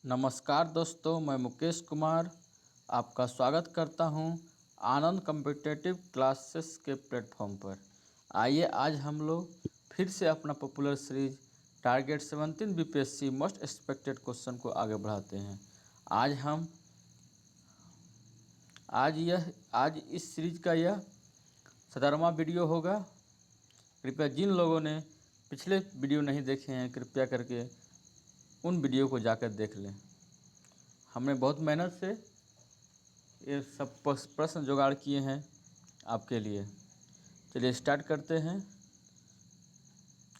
नमस्कार दोस्तों, मैं मुकेश कुमार आपका स्वागत करता हूं आनंद कॉम्पिटिटिव क्लासेस के प्लेटफॉर्म पर। आइए आज हम लोग फिर से अपना popular series target 17 BPSC most expected question को आगे बढ़ाते हैं। आज इस सीरीज का यह 17वां वीडियो होगा। कृपया जिन लोगों ने पिछले वीडियो नहीं देखे हैं, कृपया करके उन वीडियो को जाकर देख लें। हमने बहुत मेहनत से ये सब प्रश्न जुगाड़ किए हैं आपके लिए। चलिए स्टार्ट करते हैं।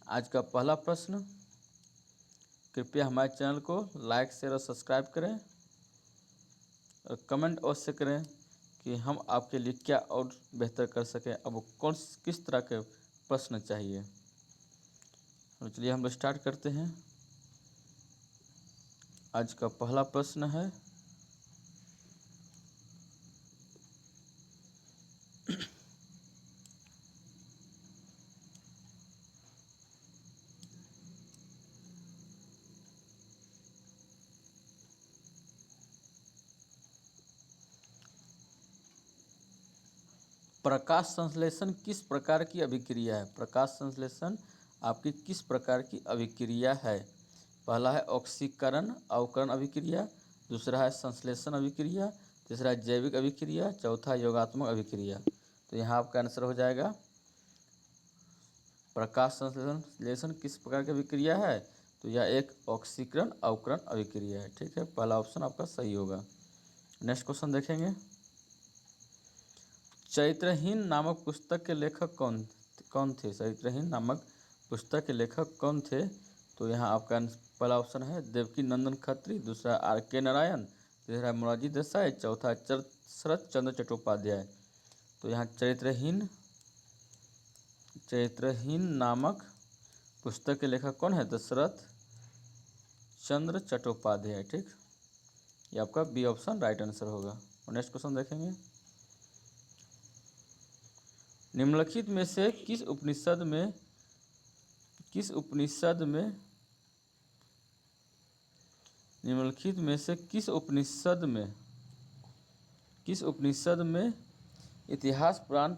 आज का पहला प्रश्न, कृपया हमारे चैनल को लाइक शेयर और सब्सक्राइब करें और कमेंट अवश्य करें कि हम आपके लिए क्या और बेहतर कर सकें। अब किस तरह के प्रश्न चाहिए। तो चलिए हम लोग स्टार्ट करते हैं। आज का पहला प्रश्न है, प्रकाश संश्लेषण किस प्रकार की अभिक्रिया है। प्रकाश संश्लेषण आपकी किस प्रकार की अभिक्रिया है। पहला है ऑक्सीकरण अवकरण अभिक्रिया, दूसरा है संश्लेषण अभिक्रिया, तीसरा है जैविक अभिक्रिया, चौथा योगात्मक अभिक्रिया। तो यहाँ आपका आंसर हो जाएगा प्रकाश संश्लेषण किस प्रकार की अभिक्रिया है, तो यह एक ऑक्सीकरण अवकरण अभिक्रिया है। ठीक है, पहला ऑप्शन आपका सही होगा। नेक्स्ट क्वेश्चन देखेंगे। चरित्रहीन नामक पुस्तक के लेखक कौन थे। चरित्रहीन नामक पुस्तक के लेखक कौन थे, तो यहाँ आपका पहला ऑप्शन है देवकी नंदन खत्री, दूसरा R.K. नारायण, तीसरा मोरारजी देसाई, चौथा शरत चंद्र चट्टोपाध्याय। तो यहाँ चरित्रहीन नामक पुस्तक के लेखक कौन है, शरत चंद्र चट्टोपाध्याय। ठीक, ये आपका बी ऑप्शन राइट आंसर होगा। और नेक्स्ट क्वेश्चन देखेंगे। निम्नलिखित में से किस उपनिषद में इतिहास पुराण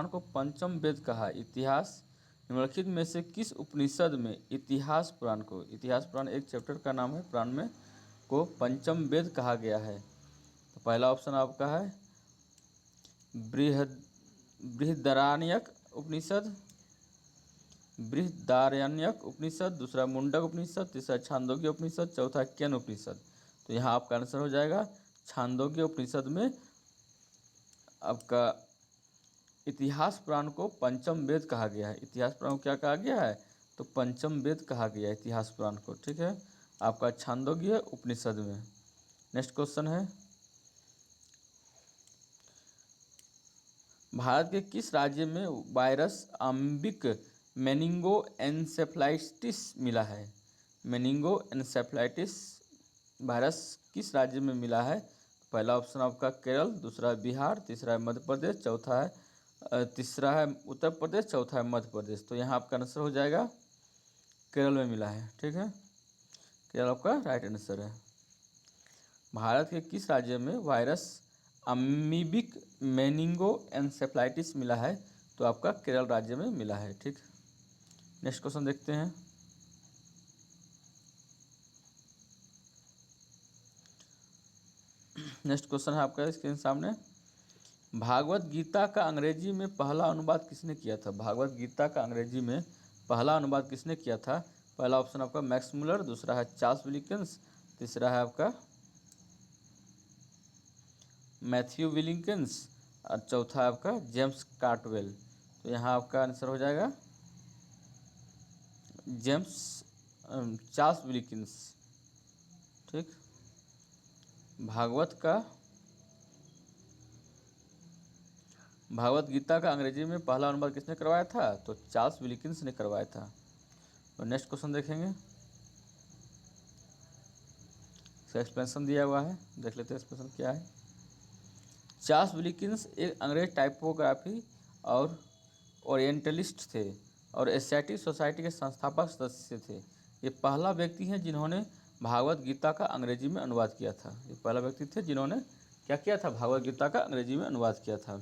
को पंचम वेद कहा है। निम्नलिखित में से किस उपनिषद में इतिहास पुराण एक चैप्टर का नाम है, पुराण में को पंचम वेद कहा गया है। तो पहला ऑप्शन आपका है बृहदारण्यक उपनिषद, दूसरा मुंडक उपनिषद, तीसरा छांदोग्य उपनिषद, चौथा केन उपनिषद। तो यहाँ आपका आंसर हो जाएगा छांदोग्य उपनिषद में आपका इतिहास पुराण को पंचम वेद कहा गया है। इतिहास पुराण को क्या कहा गया है, तो पंचम वेद कहा गया है इतिहास पुराण को। ठीक है, आपका छांदोग्य उपनिषद में। नेक्स्ट क्वेश्चन है, भारत के किस राज्य में वायरस अम्बिक मेनिंगोएन्सेफलाइटिस मिला है। मेनिंगोएन्सेफलाइटिस वायरस किस राज्य में मिला है। पहला ऑप्शन आपका केरल, दूसरा है बिहार, तीसरा है मध्य प्रदेश, तीसरा है उत्तर प्रदेश, चौथा है मध्य प्रदेश। तो यहाँ आपका आंसर हो जाएगा केरल में मिला है। ठीक है, केरल आपका राइट आंसर है। भारत के किस राज्य में वायरस अमीबिक मेनिंगोएन्सेफलाइटिस मिला है, तो आपका केरल राज्य में मिला है। ठीक, नेक्स्ट क्वेश्चन देखते हैं। नेक्स्ट क्वेश्चन है आपका स्क्रीन सामने। भागवत गीता का अंग्रेजी में पहला अनुवाद किसने किया था। भागवत गीता का अंग्रेजी में पहला अनुवाद किसने किया था। पहला ऑप्शन आपका मैक्स मुलर, दूसरा है चार्ल्स विलिकन्स, तीसरा है आपका मैथ्यू विलिकन्स और चौथा है आपका जेम्स कार्टवेल। तो यहाँ आपका आंसर हो जाएगा चार्ल्स विलिकन्स। ठीक, भागवत गीता का अंग्रेजी में पहला अनुवाद किसने करवाया था, तो चार्ल्स विलिकन्स ने करवाया था। और नेक्स्ट क्वेश्चन देखेंगे, इसका एक्सप्लेनेशन दिया हुआ है, देख लेते हैं एक्सप्लेनेशन क्या है। चार्ल्स विलिकन्स एक अंग्रेज टाइपोग्राफी और ओरिएंटलिस्ट थे और एशियाटिक सोसाइटी के संस्थापक सदस्य थे। ये पहला व्यक्ति हैं जिन्होंने भागवत गीता का अंग्रेजी में अनुवाद किया था। ये पहला व्यक्ति थे जिन्होंने क्या किया था, भागवत गीता का अंग्रेजी में अनुवाद किया था।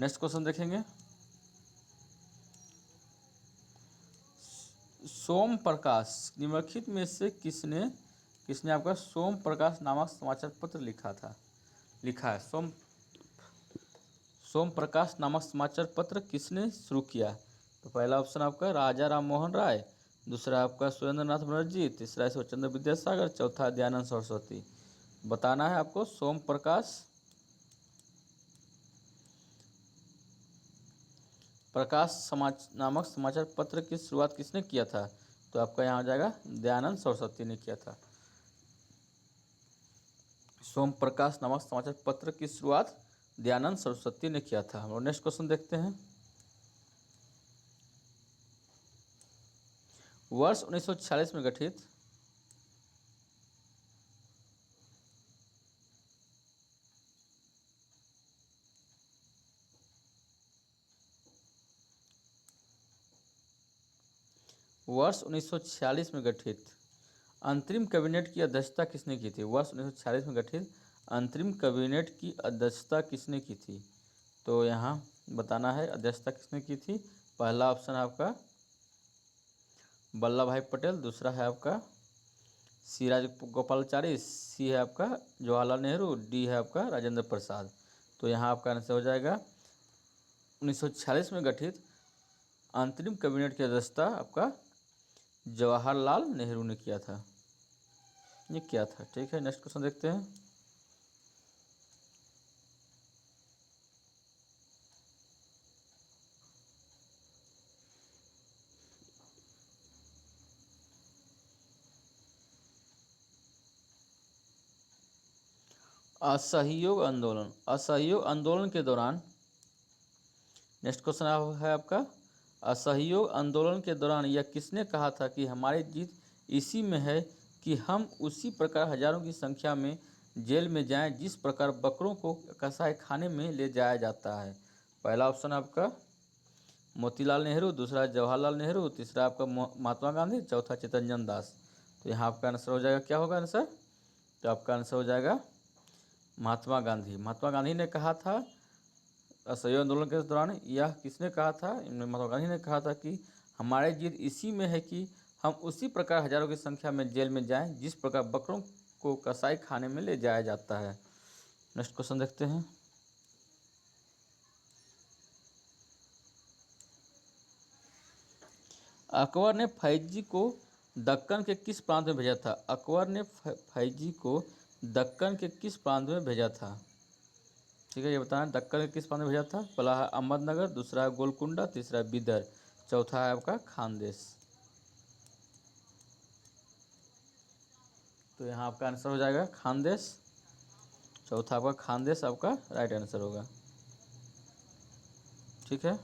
नेक्स्ट क्वेश्चन देखेंगे, सोम प्रकाश निम्नलिखित में से किसने किसने आपका सोम प्रकाश नामक समाचार पत्र लिखा है। सोम प्रकाश नामक समाचार पत्र किसने शुरू किया? तो पहला ऑप्शन आपका राजा राम मोहन राय, दूसरा आपका सुरेंद्र नाथ बनर्जी, तीसरा ईश्वर चंद्र विद्यासागर, चौथा दयानंद सरस्वती। बताना है आपको सोम प्रकाश समाज नामक समाचार पत्र की शुरुआत किसने किया था? तो आपका यहाँ आ जाएगा दयानंद सरस्वती ने किया था। सोम प्रकाश नामक समाचार पत्र की शुरुआत दयानंद सरस्वती ने किया था। और नेक्स्ट क्वेश्चन देखते हैं, वर्ष 1946 में गठित वर्ष 1946 में गठित अंतरिम कैबिनेट की अध्यक्षता किसने की थी? वर्ष 1946 में गठित अंतरिम कैबिनेट की अध्यक्षता किसने की थी? तो यहाँ बताना है अध्यक्षता किसने की थी। पहला ऑप्शन है आपका वल्लभ भाई पटेल, दूसरा है आपका सी राजगोपालाचारी, सी है आपका जवाहरलाल नेहरू, डी है आपका राजेंद्र प्रसाद। तो यहाँ आपका आंसर हो जाएगा 1946 में गठित अंतरिम कैबिनेट की अध्यक्षता आपका जवाहरलाल नेहरू ने किया था, ये क्या था। ठीक है, नेक्स्ट क्वेश्चन देखते हैं, असहयोग आंदोलन के दौरान, नेक्स्ट क्वेश्चन है आपका असहयोग आंदोलन के दौरान यह किसने कहा था कि हमारी जीत इसी में है कि हम उसी प्रकार हजारों की संख्या में जेल में जाएं जिस प्रकार बकरों को कसाई खाने में ले जाया जाता है। पहला ऑप्शन आपका मोतीलाल नेहरू, दूसरा जवाहरलाल नेहरू, तीसरा आपका महात्मा गांधी, चौथा चितरंजन दास। तो यहाँ आपका आंसर हो जाएगा, क्या होगा आंसर? तो आपका आंसर हो जाएगा महात्मा गांधी। महात्मा गांधी ने कहा था असहयोग आंदोलन के दौरान, यह किसने कहा था? इनमें महात्मा गांधी ने कहा था कि हमारी जीत इसी में है कि हम उसी प्रकार हजारों की संख्या में जेल में जाएं जिस प्रकार बकरों को कसाई खाने में ले जाया जाता है। नेक्स्ट क्वेश्चन देखते हैं, अकबर ने फैजी को दक्कन के किस प्रांत में भेजा था? अकबर ने फैजी को दक्कन के किस प्रांत में भेजा था? ठीक है, ये बताना दक्कन के किस प्रांत में भेजा था। पहला है अहमदनगर, दूसरा है गोलकुंडा, तीसरा है बिदर, चौथा है आपका खानदेश। तो यहाँ आपका आंसर हो जाएगा खानदेश, चौथा आपका खानदेश आपका राइट आंसर होगा। ठीक है,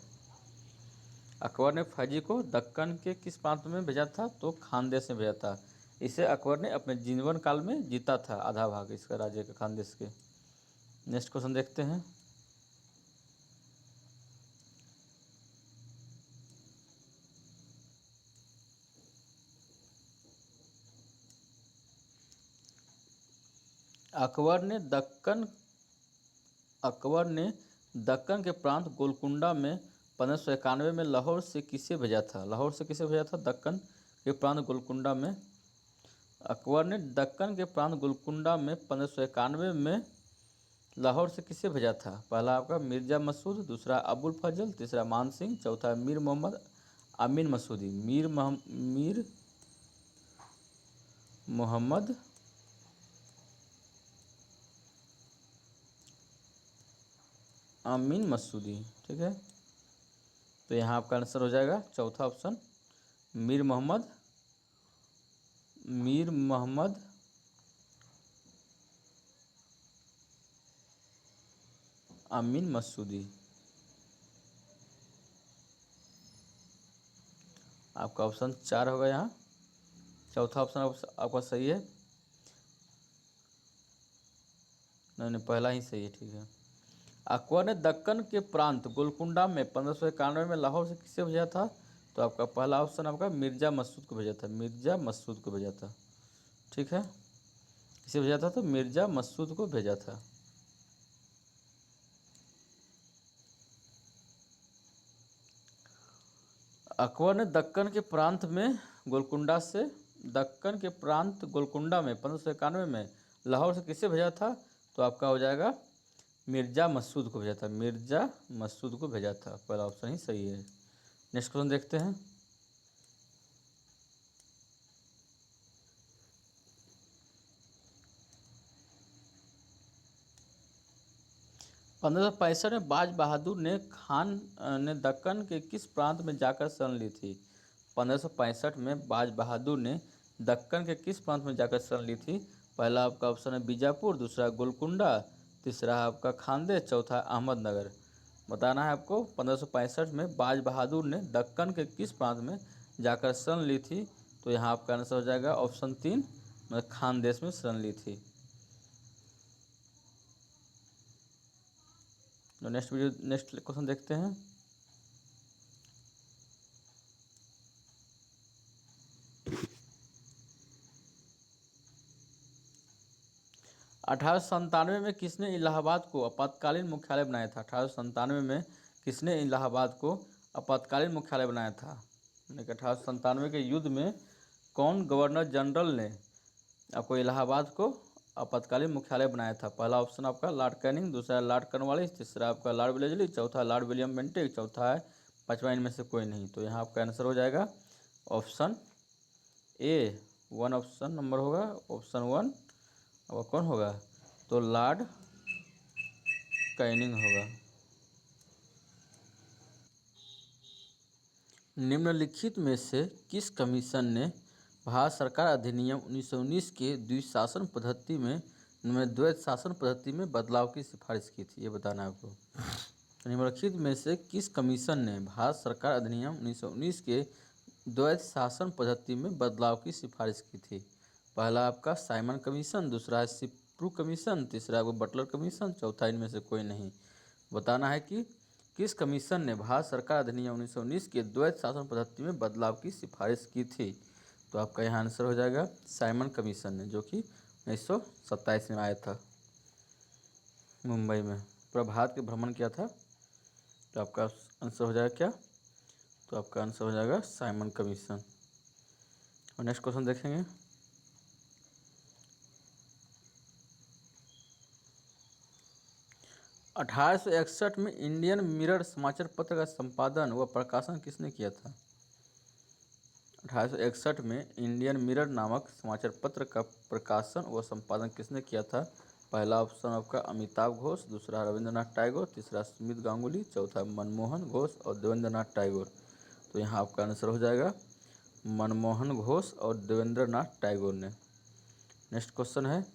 अकबर ने फैजी को दक्कन के किस प्रांत में भेजा था? तो खानदेश में भेजा था। इसे अकबर ने अपने जीवन काल में जीता था, आधा भाग इसका राज्य का खानदेश के। नेक्स्ट क्वेश्चन देखते हैं, अकबर ने दक्कन के प्रांत गोलकुंडा में 1591 में लाहौर से किसे भेजा था? लाहौर से किसे भेजा था? दक्कन के प्रांत गोलकुंडा में अकबर ने दक्कन के प्रांत गोलकुंडा में 1591 में लाहौर से किसे भेजा था? पहला आपका मिर्जा मसूद, दूसरा अबुल फजल, तीसरा मान सिंह, चौथा मीर मोहम्मद अमीन मसूदी। मीर मोहम्मद अमीन मसूदी। ठीक है, तो यहाँ आपका आंसर हो जाएगा चौथा ऑप्शन मीर मोहम्मद अमीन मसूदी। आपका ऑप्शन 4 होगा, यहाँ चौथा ऑप्शन आपका सही है। नहीं, पहला ही सही है। ठीक है, अकबर ने दक्कन के प्रांत गोलकुंडा में 1591 में लाहौर से किसे भेजा था? तो आपका पहला ऑप्शन आपका मिर्जा मसूद को भेजा था, मिर्जा मसूद को भेजा था। ठीक है, किसे भेजा था? तो मिर्जा मसूद को भेजा था। अकबर ने दक्कन के प्रांत में गोलकुंडा से दक्कन के प्रांत गोलकुंडा में 1591 में लाहौर से किसे भेजा था? तो आपका हो जाएगा मिर्जा मसूद को भेजा था। मिर्जा मसूद को भेजा था, पहला ऑप्शन ही सही है। नेक्स्ट क्वेश्चन देखते हैं। 1565 में बाज बहादुर ने खान ने दक्कन के किस प्रांत में जाकर शरण ली थी? 1565 में बाज बहादुर ने दक्कन के किस प्रांत में जाकर शरण ली थी? पहला आपका ऑप्शन है बीजापुर, दूसरा गोलकुंडा, तीसरा आपका खानदेश, चौथा अहमदनगर। बताना है आपको 1565 में बाज बहादुर ने दक्कन के किस प्रांत में जाकर शरण ली थी? तो यहाँ आपका आंसर हो जाएगा ऑप्शन 3, मतलब खानदेश में शरण ली थी। तो नेक्स्ट क्वेश्चन देखते हैं। 1897 में किसने इलाहाबाद को आपातकालीन मुख्यालय बनाया था? 1897 में किसने इलाहाबाद को आपातकालीन मुख्यालय बनाया था? 1897 के युद्ध में कौन गवर्नर जनरल ने आपको इलाहाबाद को आपातकालीन मुख्यालय बनाया था? पहला ऑप्शन आपका लॉर्ड कैनिंग, दूसरा लॉर्ड कॉर्नवालिस, तीसरा आपका लॉर्ड वेलेस्ली, चौथा लॉर्ड विलियम बेंटिक, चौथा है पांचवा इनमें से कोई नहीं। तो यहाँ आपका आंसर हो जाएगा ऑप्शन ए 1, ऑप्शन नंबर होगा ऑप्शन 1। अब कौन होगा? तो लॉर्ड कैनिंग होगा। निम्नलिखित में से किस कमीशन ने भारत सरकार अधिनियम 1919 के द्विशासन पद्धति में द्वैत शासन पद्धति में बदलाव की सिफारिश की थी? ये बताना है आपको। निम्नलिखित में से किस कमीशन ने भारत सरकार अधिनियम 1919 के द्वैत शासन पद्धति में बदलाव की सिफारिश की थी? पहला आपका साइमन कमीशन, दूसरा है सिप्रू कमीशन, तीसरा आपको बटलर कमीशन, चौथा इनमें से कोई नहीं। बताना है कि किस कमीशन ने भारत सरकार अधिनियम 1919 के द्वैत शासन पद्धति में बदलाव की सिफारिश की थी? तो आपका यहाँ आंसर हो जाएगा साइमन कमीशन ने, जो कि 1927 में आया था, मुंबई में पूरा भारत के भ्रमण किया था। तो आपका आंसर हो जाएगा क्या? तो आपका आंसर हो जाएगा साइमन कमीशन। और नेक्स्ट क्वेश्चन देखेंगे। 1861 में इंडियन मिरर समाचार पत्र का संपादन व प्रकाशन किसने किया था? 1861 में इंडियन मिरर नामक समाचार पत्र का प्रकाशन व संपादन किसने किया था? पहला ऑप्शन आपका अमिताभ घोष, दूसरा रविंद्रनाथ टैगोर, तीसरा सुमित गांगुली, चौथा मनमोहन घोष और देवेंद्रनाथ टैगोर। तो यहाँ आपका आंसर हो जाएगा मनमोहन घोष और देवेंद्रनाथ टैगोर ने। नेक्स्ट क्वेश्चन है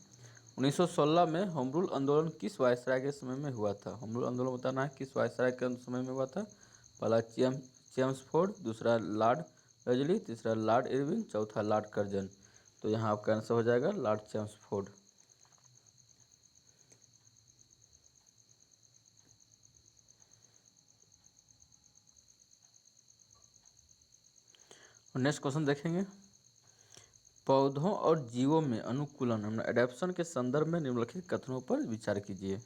1916 में होम रूल आंदोलन किस वायसराय के समय में हुआ था? होम रूल आंदोलन बताना है किस वायसराय के समय में हुआ था? पहला चेम्सफोर्ड, दूसरा लॉर्ड वेलेस्ली, तीसरा लॉर्ड इरविन, चौथा लॉर्ड कर्जन। तो यहाँ आपका आंसर हो जाएगा लॉर्ड चेम्सफोर्ड। नेक्स्ट क्वेश्चन देखेंगे। पौधों और जीवों में अनुकूलन एडेप्शन के संदर्भ में निम्नलिखित कथनों पर विचार कीजिए।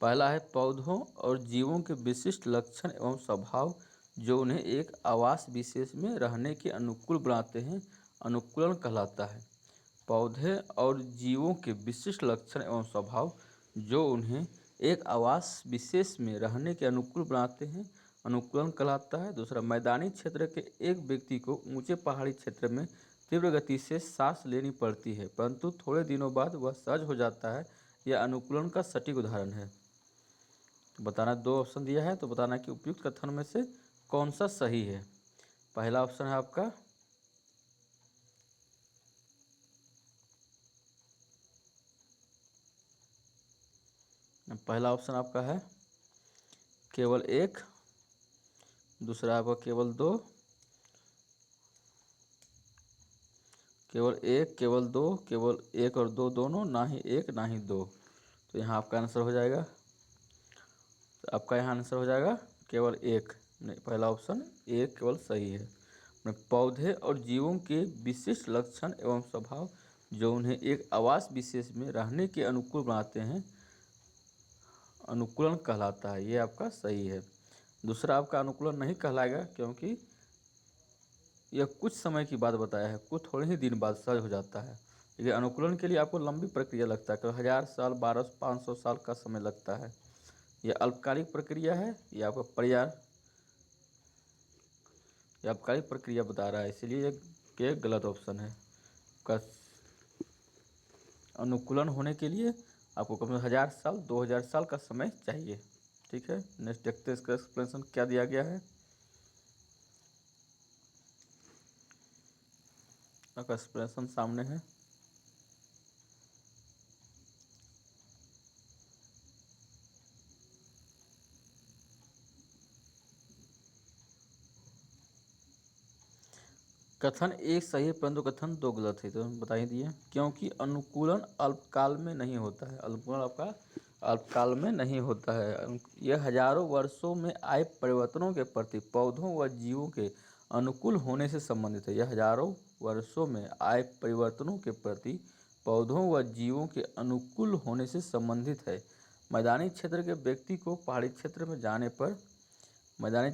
पहला है पौधों और जीवों के विशिष्ट लक्षण एवं स्वभाव जो उन्हें एक आवास विशेष में रहने के अनुकूल बनाते हैं अनुकूलन कहलाता है। पौधे और जीवों के विशिष्ट लक्षण एवं स्वभाव जो उन्हें एक आवास विशेष में रहने के अनुकूल बनाते हैं अनुकूलन कहलाता है। दूसरा, मैदानी क्षेत्र के एक व्यक्ति को ऊंचे पहाड़ी क्षेत्र में तीव्र गति से सांस लेनी पड़ती है परंतु थोड़े दिनों बाद वह सहज हो जाता है, यह अनुकूलन का सटीक उदाहरण है। तो बताना, दो ऑप्शन दिया है तो बताना कि उपयुक्त कथन में से कौन सा सही है। पहला ऑप्शन है आपका पहला ऑप्शन आपका है केवल एक, दूसरा आपका केवल दो, केवल एक, केवल दो, केवल एक और दो दोनों, ना ही एक ना ही दो। तो यहाँ आपका आंसर हो जाएगा, तो आपका यहाँ आंसर हो जाएगा केवल एक। नहीं, पहला ऑप्शन एक केवल सही है। पौधे और जीवों के विशिष्ट लक्षण एवं स्वभाव जो उन्हें एक आवास विशेष में रहने के अनुकूल बनाते हैं, अनुकूलन कहलाता है। ये आपका सही है। दूसरा आपका अनुकूलन नहीं कहलाएगा, क्योंकि यह कुछ समय की बात बताया है, कुछ थोड़े ही दिन बाद सहज हो जाता है। देखिए, अनुकूलन के लिए आपको लंबी प्रक्रिया लगता है, कभी 1000 साल, 1200, 500 साल का समय लगता है। यह अल्पकालिक प्रक्रिया है, यह आपका यह अल्पकालिक प्रक्रिया बता रहा है, इसलिए ये गलत ऑप्शन है। का अनुकूलन होने के लिए आपको कम से कम 1000 साल, 2000 साल का समय चाहिए। ठीक है, नेक्स्ट देखते हैं इसका एक्सप्लेनेशन क्या दिया गया है। आपका एक्सप्लेनेशन सामने है। कथन एक सही है, परंतु कथन दो गलत है, तो हम बता ही दिए। क्योंकि अनुकूलन अल्पकाल में नहीं होता है, अनुकूलन आपका अल्पकाल में नहीं होता है। यह हजारों वर्षों में आए परिवर्तनों के प्रति पौधों व जीवों के अनुकूल होने से संबंधित है। यह हजारों वर्षों में आए परिवर्तनों के प्रति पौधों व जीवों के अनुकूल होने से संबंधित है। मैदानी क्षेत्र के व्यक्ति को पहाड़ी क्षेत्र में जाने पर पहाड़ी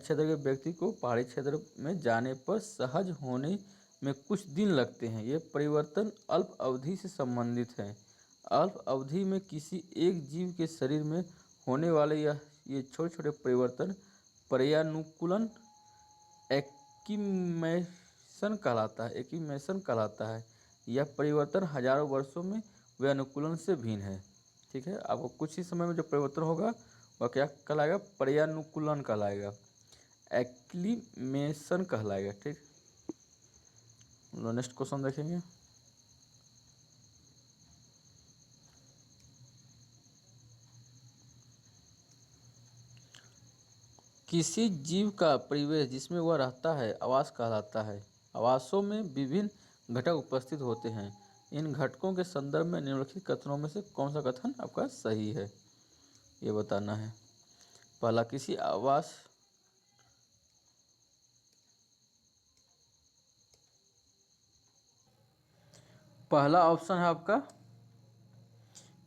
क्षेत्र में जाने पर सहज होने में कुछ दिन लगते हैं। ये परिवर्तन अल्प अवधि से संबंधित हैं। अल्प अवधि में किसी एक जीव के शरीर में होने वाले ये छोटे छोटे परिवर्तन पर्यानुकूलन एक्कीमेशन कहलाता है। यह परिवर्तन हजारों वर्षों में वे अनुकूलन से भिन्न है। ठीक है, आपको कुछ ही समय में जो परिवर्तन होगा वह क्या कहलाएगा? पर्यानुकूलन कहलाएगा, एक्लीमेशन कहलाएगा। ठीक, नेक्स्ट क्वेश्चन देखेंगे। किसी जीव का परिवेश जिसमें वह रहता है आवास कहलाता है। आवासों में विभिन्न घटक उपस्थित होते हैं। इन घटकों के संदर्भ में निम्नलिखित कथनों में से कौन सा कथन आपका सही है, ये बताना है। पहला, पहला ऑप्शन है आपका,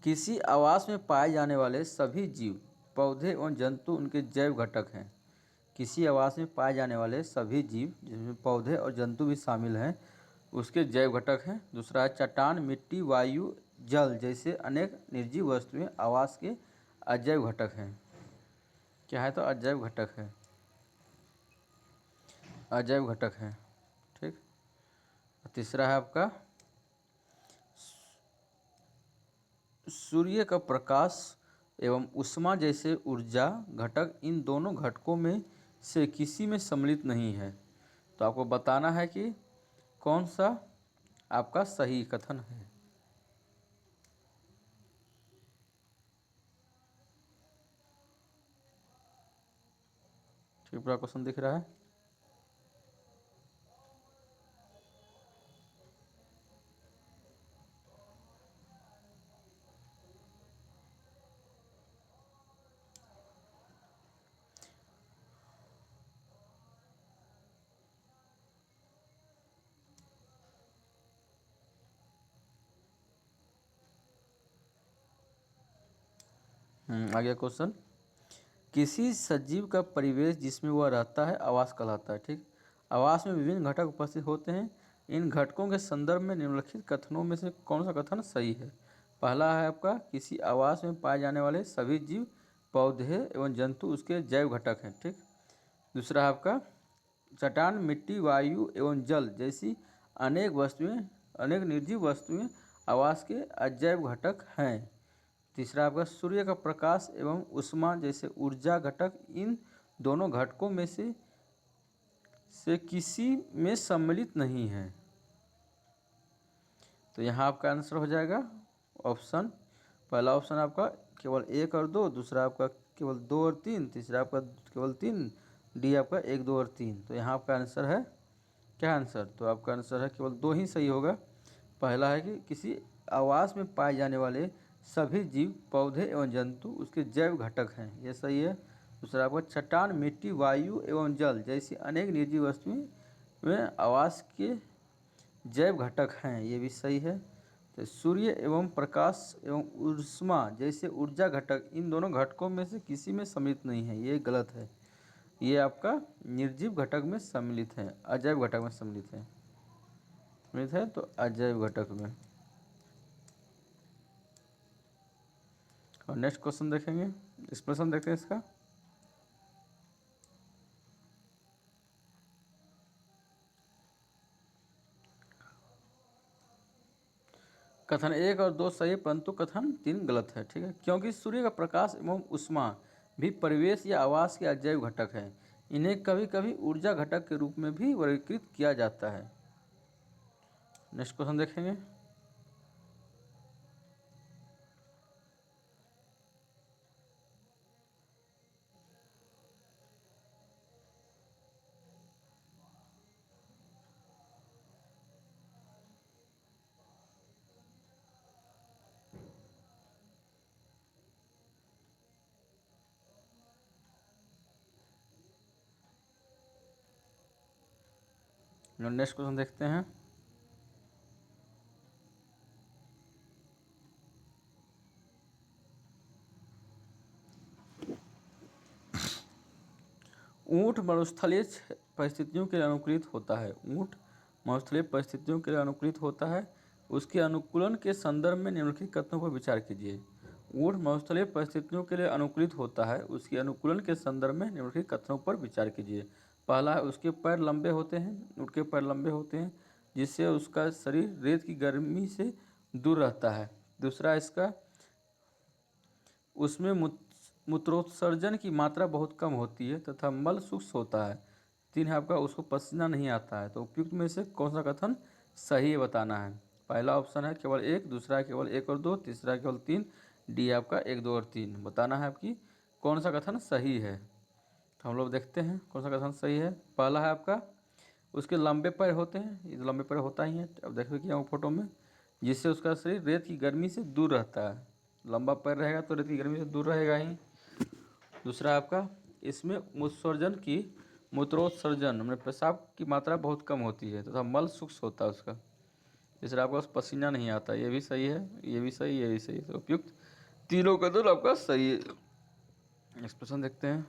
किसी आवास में पाए जाने वाले सभी जीव, पौधे एवं जंतु उनके जैव घटक हैं। किसी आवास में पाए जाने वाले सभी जीव, जिसमें पौधे और जंतु भी शामिल हैं, उसके जैव घटक हैं। दूसरा है, चट्टान, मिट्टी, वायु, जल जैसे अनेक निर्जीव वस्तुएं आवास के अजैव घटक हैं। क्या है? तो अजैव घटक है, अजैव घटक है। ठीक, तीसरा है आपका, सूर्य का प्रकाश एवं ऊष्मा जैसे ऊर्जा घटक इन दोनों घटकों में से किसी में सम्मिलित नहीं है। तो आपको बताना है कि कौन सा आपका सही कथन है। ठीक, पूरा क्वेश्चन दिख रहा है। आ गया क्वेश्चन। किसी सजीव का परिवेश जिसमें वह रहता है आवास कहलाता है। ठीक, आवास में विभिन्न घटक उपस्थित होते हैं। इन घटकों के संदर्भ में निम्नलिखित कथनों में से कौन सा कथन सही है। पहला है आपका, किसी आवास में पाए जाने वाले सभी जीव, पौधे एवं जंतु उसके जैव घटक हैं। ठीक, दूसरा है आपका, चट्टान, मिट्टी, वायु एवं जल जैसी अनेक निर्जीव वस्तुएं आवास के अजैव घटक हैं। तीसरा आपका, सूर्य का प्रकाश एवं ऊष्मा जैसे ऊर्जा घटक इन दोनों घटकों में से किसी में सम्मिलित नहीं है। तो यहाँ आपका आंसर हो जाएगा ऑप्शन, पहला ऑप्शन आपका केवल 1 और 2, दूसरा आपका केवल 2 और 3, तीसरा आपका केवल 3, डी आपका 1, 2 और 3। तो यहाँ आपका आंसर है क्या आंसर? तो आपका आंसर है केवल 2 ही सही होगा। पहला है कि किसी आवास में पाए जाने वाले सभी जीव, पौधे एवं जंतु उसके जैव घटक हैं, ये सही है। दूसरा आपका, चट्टान, मिट्टी, वायु एवं जल जैसी अनेक निर्जीव वस्तुएं वे आवास के जैव घटक हैं, ये भी सही है। तो सूर्य एवं प्रकाश एवं ऊष्मा जैसे ऊर्जा घटक इन दोनों घटकों में से किसी में सम्मिलित नहीं है, ये गलत है। ये आपका निर्जीव घटक में सम्मिलित है, अजैव घटक में सम्मिलित है तो अजैव घटक में। और नेक्स्ट क्वेश्चन देखेंगे, एक्सप्रेशन देखते हैं इसका। कथन 1 और 2 सही है, परंतु कथन 3 गलत है। ठीक है, क्योंकि सूर्य का प्रकाश एवं ऊष्मा भी परिवेश या आवास के अजैव घटक हैं। इन्हें कभी कभी ऊर्जा घटक के रूप में भी वर्गीकृत किया जाता है। नेक्स्ट क्वेश्चन देखेंगे। नेक्स्ट क्वेश्चन देखते हैं। ऊँट मरुस्थलीय परिस्थितियों के लिए अनुकूलित होता है। ऊँट मरुस्थलीय परिस्थितियों के लिए अनुकूलित होता है। उसके अनुकूलन के संदर्भ में निम्नलिखित कथनों पर विचार कीजिए। ऊँट मरुस्थलीय परिस्थितियों के लिए अनुकूलित होता है। उसके अनुकूलन के संदर्भ में निम्नलिखित कथनों पर विचार कीजिए। पहला है, उसके पैर लंबे होते हैं। ऊँट के पैर लंबे होते हैं जिससे उसका शरीर रेत की गर्मी से दूर रहता है। दूसरा, इसका उसमें मूत्रोत्सर्जन की मात्रा बहुत कम होती है तथा मल सूक्ष्म होता है। 3 है आपका, उसको पसीना नहीं आता है। तो उपयुक्त में से कौन सा कथन सही है बताना है। पहला ऑप्शन है केवल 1, दूसरा है केवल 1 और 2, तीसरा है केवल 3, डी है आपका 1, 2 और 3। बताना है आपकी कौन सा कथन सही है। तो हम लोग देखते हैं कौन सा कथन सही है। पहला है आपका, उसके लंबे पैर होते हैं। ये लंबे पैर होता ही है, अब देखो कि फोटो में, जिससे उसका शरीर रेत की गर्मी से दूर रहता है। लंबा पैर रहेगा तो रेत की गर्मी से दूर रहेगा ही। दूसरा आपका, इसमें मूत्रोत्सर्जन मैंने पेशाब की मात्रा बहुत कम होती है तथा मल सूक्ष्म होता है उसका। तीसरा आपका पसीना नहीं आता। ये भी सही है, ये भी सही, ये भी सही। तो उपयुक्त तीनों का तो आपका सही है। एक्सप्रेशन देखते हैं।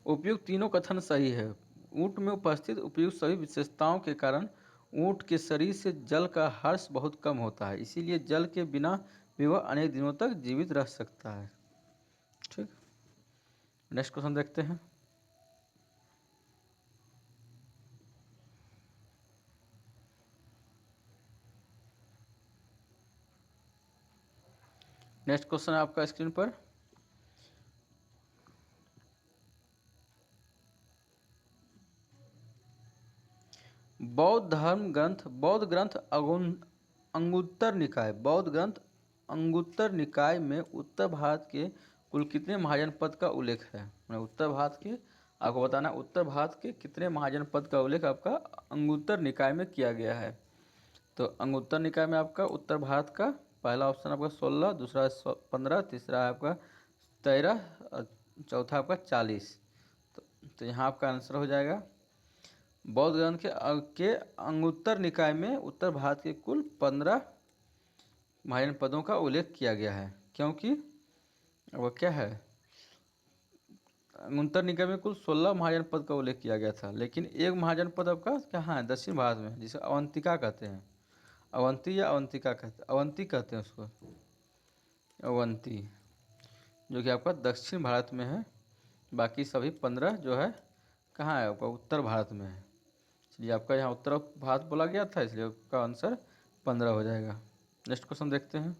उपयुक्त तीनों कथन सही है। ऊँट में उपस्थित उपयुक्त सभी विशेषताओं के कारण ऊँट के शरीर से जल का हर्ष बहुत कम होता है, इसीलिए जल के बिना भी वह अनेक दिनों तक जीवित रह सकता है। ठीक, नेक्स्ट क्वेश्चन देखते हैं। नेक्स्ट क्वेश्चन है आपका स्क्रीन पर। बौद्ध ग्रंथ अंगुत्तर निकाय में उत्तर भारत के कुल कितने महाजनपद का उल्लेख है। उत्तर भारत के आपको बताना, उत्तर भारत के कितने महाजनपद का उल्लेख आपका अंगुत्तर निकाय में किया गया है। तो अंगुत्तर निकाय में आपका उत्तर भारत का पहला ऑप्शन आपका 16, दूसरा 15, तीसरा है आपका 13 और चौथा आपका 40। तो यहाँ आपका आंसर हो जाएगा, बौद्ध ग्रंथ के अंगुत्तर निकाय में उत्तर भारत के कुल 15 महाजनपदों का उल्लेख किया गया है। क्योंकि वो क्या है, अंगुत्तर निकाय में कुल 16 महाजनपद का उल्लेख किया गया था, लेकिन एक महाजनपद आपका कहाँ है, दक्षिण भारत में, जिसे अवंतिका कहते हैं। अवंती या अवंतिका कहते हैं, अवंती कहते हैं उसको, अवंती, जो कि आपका दक्षिण भारत में है। बाकी सभी 15 जो है कहाँ है, आपका उत्तर भारत में है। इसलिए आपका यहाँ उत्तर भारत बोला गया था, इसलिए आपका आंसर 15 हो जाएगा। नेक्स्ट क्वेश्चन देखते हैं।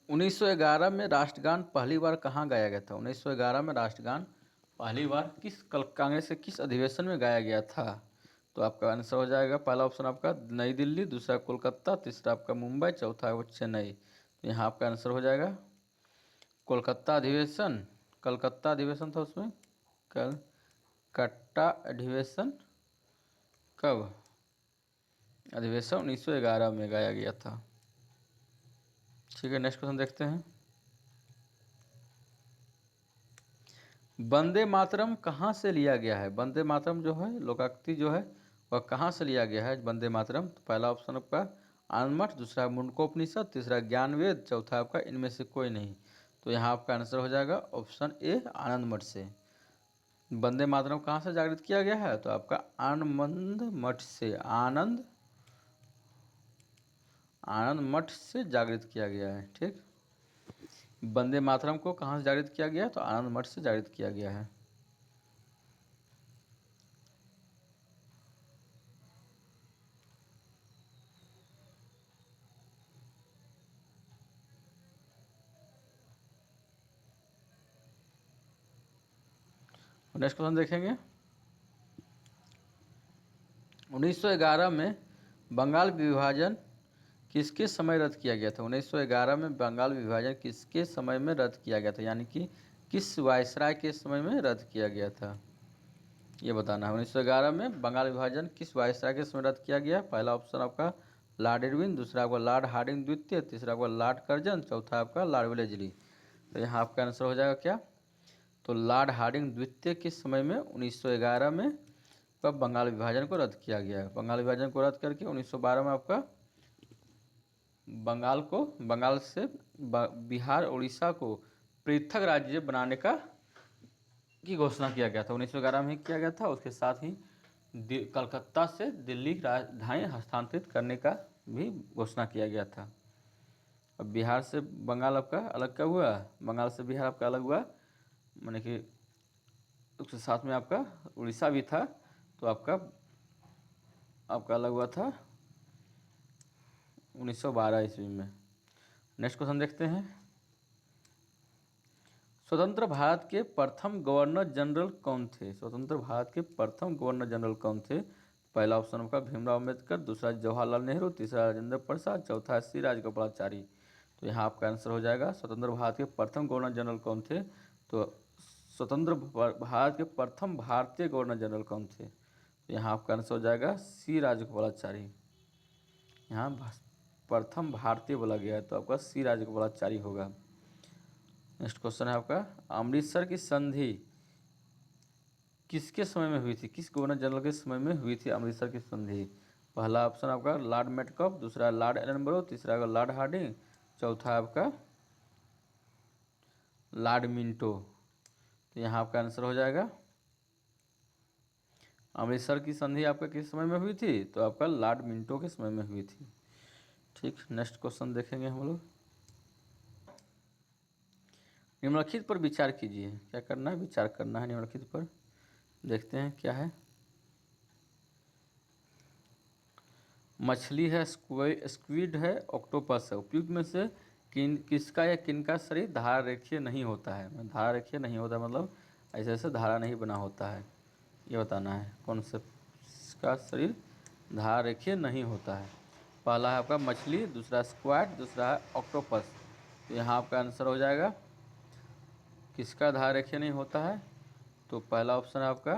उन्नीस सौ 11 में राष्ट्रगान पहली बार कहाँ गाया गया था। 1911 में राष्ट्रगान पहली बार किस कांग्रेस के किस अधिवेशन में गाया गया था। तो आपका आंसर हो जाएगा, पहला ऑप्शन आपका नई दिल्ली, दूसरा कोलकाता, तीसरा आपका मुंबई, चौथा है चेन्नई। तो यहाँ आपका आंसर हो जाएगा कोलकाता अधिवेशन। कलकत्ता अधिवेशन था उसमें, कलकत्ता अधिवेशन कब, अधिवेशन 1911 में गाया गया था। ठीक है, नेक्स्ट क्वेश्चन देखते हैं। वंदे मातरम कहाँ से लिया गया है? वंदे मातरम जो है लोकाक्ति जो है वह कहाँ से लिया गया है वंदे मातरम? तो पहला ऑप्शन आपका आनंदमठ, दूसरा मुंडकोपनिषद, तीसरा ज्ञानवेद, चौथा आपका इनमें से कोई नहीं। तो यहाँ आपका आंसर हो जाएगा ऑप्शन ए आनंद मठ से। वंदे मातरम कहाँ से जागृत किया गया है? तो आपका आनंद मठ से, आनंद मठ से जागृत किया गया है। ठीक, वंदे मातरम को कहाँ से जागृत किया गया? तो आनंद मठ से जागृत किया गया है। नेक्स्ट क्वेश्चन देखेंगे। 1911 में बंगाल विभाजन किसके समय रद्द किया गया था? 1911 में बंगाल विभाजन किसके समय में रद्द किया गया था, यानी कि किस वायसराय के समय में रद्द किया गया था, ये बताना है। 1911 में बंगाल विभाजन किस वायसराय के समय रद्द किया गया? पहला ऑप्शन आपका लॉर्ड इरविन, दूसरा आपका लॉर्ड हार्डिंग द्वितीय, तीसरा आपका लॉर्ड कर्जन, चौथा आपका लॉर्ड वेलेस्ली। तो यहाँ आपका आंसर हो जाएगा क्या? तो लॉर्ड हार्डिंग द्वितीय के समय में 1911 में तब बंगाल विभाजन को रद्द किया गया है। बंगाल विभाजन को रद्द करके 1912 में आपका बंगाल से बिहार उड़ीसा को पृथक राज्य बनाने की घोषणा किया गया था। 1911 में ही किया गया था। उसके साथ ही कलकत्ता से दिल्ली राजधानी हस्तांतरित करने का भी घोषणा किया गया था। अब बिहार से बंगाल आपका अलग कब हुआ? बंगाल से बिहार आपका अलग हुआ, माने कि उसके साथ में आपका उड़ीसा भी था, तो आपका अलग हुआ था 1912 ईस्वी में। नेक्स्ट क्वेश्चन देखते हैं। स्वतंत्र भारत के प्रथम गवर्नर जनरल कौन थे? स्वतंत्र भारत के प्रथम गवर्नर जनरल कौन थे? पहला ऑप्शन आपका भीमराव अम्बेडकर, दूसरा जवाहरलाल नेहरू, तीसरा राजेंद्र प्रसाद, चौथा सी राजगोपालाचारी। तो यहाँ आपका आंसर हो जाएगा स्वतंत्र भारत के प्रथम गवर्नर जनरल कौन थे? तो स्वतंत्र भारत के प्रथम भारतीय गवर्नर जनरल कौन थे? तो यहाँ आपका आंसर हो जाएगा सी राजगोपालाचारी। यहाँ प्रथम भारतीय बोला गया है तो आपका सी राजगोपालाचारी होगा। नेक्स्ट क्वेश्चन है आपका अमृतसर की संधि किसके समय में हुई थी? किस गवर्नर जनरल के समय में हुई थी अमृतसर की संधि? पहला ऑप्शन आपका लॉर्ड मेटकॉफ, दूसरा लॉर्ड एलनबरो, तीसरा लॉर्ड हार्डिंग, चौथा आपका लॉर्ड मिंटो। तो यहाँ आपका आंसर हो जाएगा अमृतसर की संधि आपका किस समय में हुई थी? तो आपका लॉर्ड मिंटो के समय में हुई थी। ठीक, नेक्स्ट क्वेश्चन देखेंगे हम लोग। निम्नलिखित पर विचार कीजिए। क्या करना है? विचार करना है निम्नलिखित पर। देखते हैं क्या है। मछली है, स्क्विड है, ऑक्टोपस है, उपयुक्त में से किसका या किनका शरीर धारा रेखीय नहीं होता है? धारा रेखीय नहीं होता मतलब ऐसे ऐसे धारा नहीं बना होता है, ये बताना है। कौन से का शरीर धारा रेखीय नहीं होता है? पहला है आपका मछली, दूसरा स्क्वाड, दूसरा है ऑक्टोपस। तो यहाँ आपका आंसर हो जाएगा किसका धारा रेखीय नहीं होता है? तो पहला ऑप्शन है आपका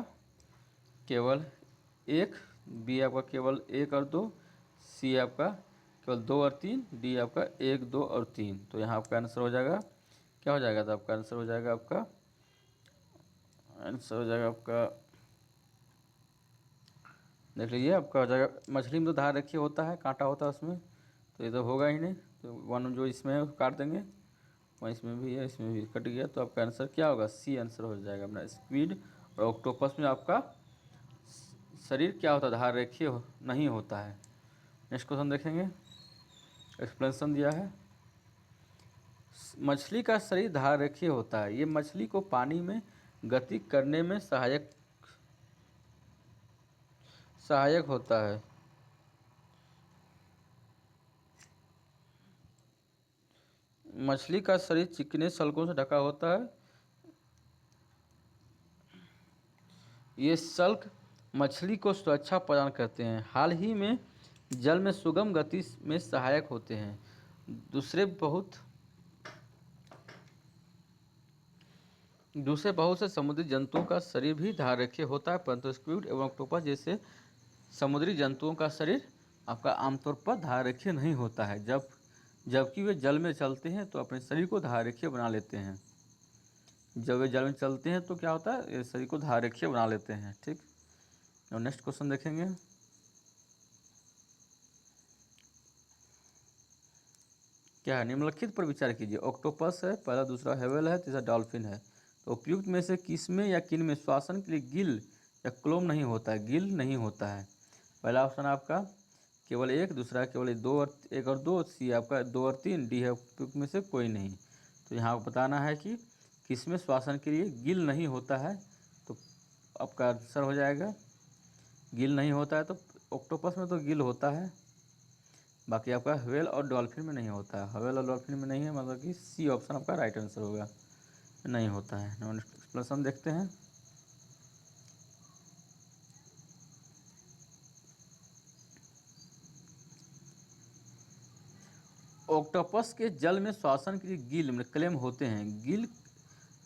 केवल एक, बी आपका केवल एक और दो, सी आपका केवल दो और तीन, डी आपका एक, दो और तीन। तो यहाँ आपका आंसर हो जाएगा क्या हो जाएगा? तो आपका आंसर हो जाएगा आपका देख लीजिए, आपका हो जाएगा मछली में तो धार रखी होता है, कांटा होता है उसमें, तो ये तो होगा ही नहीं। तो वन जो इसमें है काट देंगे, वहाँ इसमें भी है, इसमें भी कट गया। तो आपका आंसर क्या होगा? सी आंसर हो जाएगा अपना। स्क्विड और ऑक्टोपस में आपका शरीर क्या होता है? धार रेखीय नहीं होता है। नेक्स्ट क्वेश्चन देखेंगे। एक्सप्लेनेशन दिया है। मछली का शरीर धार रेखीय होता है, ये मछली को पानी में गति करने में सहायक होता है। मछली का शरीर चिकने सल्कों से ढका होता है। ये सल्क मछली को सुरक्षा प्रदान करते हैं। हाल ही में जल में सुगम गति में सहायक होते हैं। दूसरे बहुत से समुद्री जंतुओं का शरीर भी धार रेखीय होता है, परंतु स्क्विड एवं ऑक्टोपस जैसे समुद्री जंतुओं का शरीर आपका आमतौर पर धारारेखीय नहीं होता है। जबकि वे जल में चलते हैं तो अपने शरीर को धारारेखीय बना लेते हैं। जब वे जल में चलते हैं तो क्या होता है, ये शरीर को धारारेखीय बना लेते हैं। ठीक, और नेक्स्ट क्वेश्चन देखेंगे। क्या है, निम्नलिखित पर विचार कीजिए। ऑक्टोपस है पहला, दूसरा हेवेल है, तीसरा डॉल्फिन है। तो उपयुक्त में से किसमें या किन में श्वासन के लिए गिल या क्लोम नहीं होता है? गिल नहीं होता है। पहला ऑप्शन आपका केवल एक, दूसरा केवल दो और एक और दो, सी आपका दो और तीन, डी है उपयुक्त में से कोई नहीं। तो यहाँ आपको बताना है कि किसमें श्वासन के लिए गिल नहीं होता है। तो आपका आंसर हो जाएगा गिल नहीं होता है, तो ऑक्टोपस में तो गिल होता है, बाकी आपका व्हेल और डॉल्फिन में नहीं होता है। व्हेल और डॉल्फिन में नहीं है, मतलब कि सी ऑप्शन आपका राइट आंसर होगा, नहीं होता है। एक्सप्लेनेशन देखते हैं। ऑक्टोपस के जल में श्वासन के लिए गिल क्लेम होते हैं।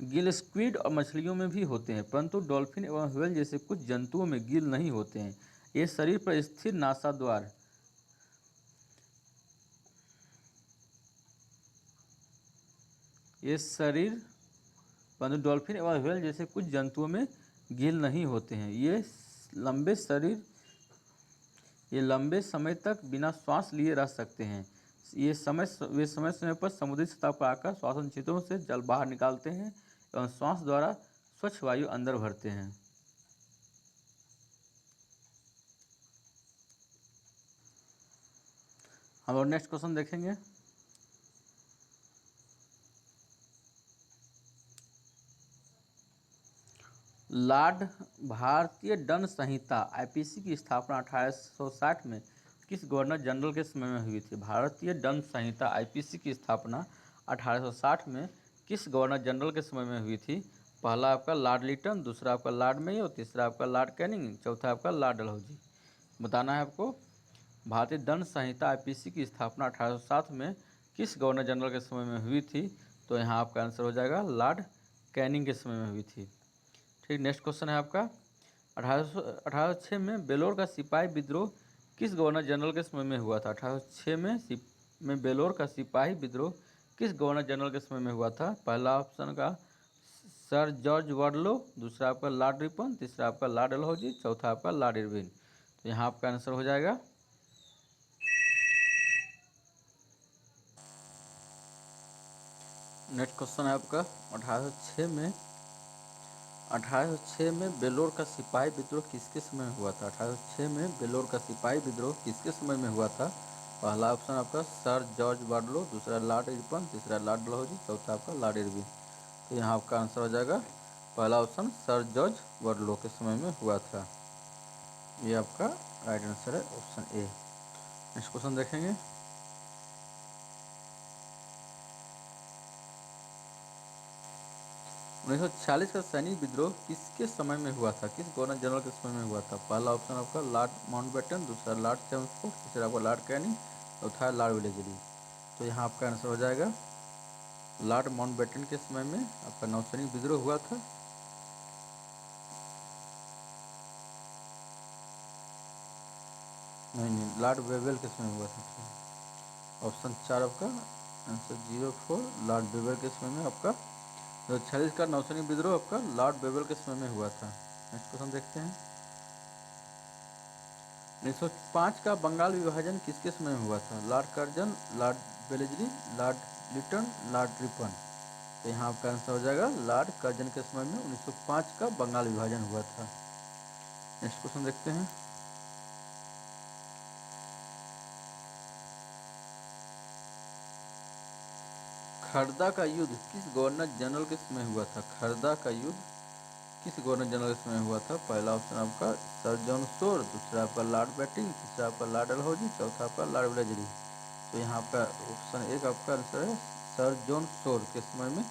गिल स्क्विड और मछलियों में भी होते हैं, परंतु डॉल्फिन एवं व्हेल जैसे कुछ जंतुओं में गिल नहीं होते हैं। ये शरीर पर स्थिर नासाद्वार ये शरीर परंतु डॉल्फिन एवं व्हेल जैसे कुछ जंतुओं में गिल नहीं होते हैं। ये लंबे समय तक बिना श्वास लिए रह सकते हैं। वे समय समय पर समुद्री सतह पर आकर श्वसन छिद्रों से जल बाहर निकालते हैं एवं श्वास द्वारा स्वच्छ वायु अंदर भरते हैं। हम लोग नेक्स्ट क्वेश्चन देखेंगे। लॉर्ड भारतीय दंड संहिता आईपीसी की स्थापना 1860 में किस गवर्नर जनरल के समय में हुई थी? भारतीय दंड संहिता आईपीसी की स्थापना 1860 में किस गवर्नर जनरल के समय में हुई थी? पहला आपका लॉर्ड लिटन, दूसरा आपका लॉर्ड मेयो, तीसरा आपका लॉर्ड कैनिंग, चौथा आपका लॉर्ड डलहौजी। बताना है आपको भारतीय दंड संहिता आईपीसी की स्थापना 1860 में किस गवर्नर जनरल के समय में हुई थी? तो यहाँ आपका आंसर हो जाएगा लॉर्ड कैनिंग के समय में हुई थी। ठीक, नेक्स्ट क्वेश्चन है आपका 1806 में बेलोर का सिपाही विद्रोह किस गवर्नर जनरल के समय में हुआ था? 1806 में बेलोर का सिपाही विद्रोह किस गवर्नर जनरल के समय में हुआ था? पहला ऑप्शन का सर जॉर्ज वार्डलो, दूसरा आपका लॉर्ड रिपन, तीसरा आपका लॉर्ड डलहौजी, चौथा आपका लॉर्ड इरविन। तो यहाँ आपका आंसर हो जाएगा नेक्स्ट क्वेश्चन है आपका 1806 में बेलोर का सिपाही विद्रोह किसके समय में हुआ था? 1806 में बेलोर का सिपाही विद्रोह किसके समय में हुआ था? पहला ऑप्शन आपका सर जॉर्ज वार्डलो, दूसरा लॉर्ड रिपन, तीसरा लॉर्ड डलहौजी, चौथा आपका लॉर्ड इरविन। तो यहाँ आपका आंसर हो जाएगा पहला ऑप्शन सर जॉर्ज वार्डलो के समय में हुआ था। ये आपका राइट आंसर है ऑप्शन ए। नेक्स्ट क्वेश्चन देखेंगे। 1946 का सैनिक विद्रोह किसके समय में हुआ था? किस गवर्नर जनरल के समय में हुआ था? पहला ऑप्शन आपका लॉर्ड माउंटबेटन, दूसरा लॉर्ड चेम्सफोर्ड, तीसरा आपका लॉर्ड कैनिंग, चौथा लॉर्ड वेलेस्ली। तो यहाँ आपका आंसर हो जाएगा लॉर्ड माउंटबेटन के समय में आपका नौसैनिक विद्रोह हुआ था। नहीं, लॉर्ड वेवेल के समय हुआ था। ऑप्शन 4 आपका आंसर 04 लॉर्ड वेवेल के समय में आपका 1946 का नौसैनिक विद्रोह आपका लॉर्ड वेवेल के समय में हुआ था। नेक्स्ट क्वेश्चन देखते हैं। 1905 का बंगाल विभाजन किसके समय में हुआ था? Lord Curzon, Lord Wellesley, Lord Lytton, Lord Ripon. तो यहाँ आपका आंसर हो जाएगा लॉर्ड कर्जन के समय में 1905 का बंगाल विभाजन हुआ था। नेक्स्ट क्वेश्चन देखते हैं। खरदा का युद्ध किस गवर्नर जनरल के समय हुआ था? खरदा का युद्ध किस गवर्नर जनरल के समय हुआ था? पहला ऑप्शन आपका सर जॉन शोर, दूसरा आपका लॉर्ड बैटिंग, तीसरा आपका लॉर्ड डलहौजी, चौथा आपका लॉर्ड वेलेस्ली। तो यहाँ आपका ऑप्शन एक आपका आंसर है सर जॉन शोर के समय में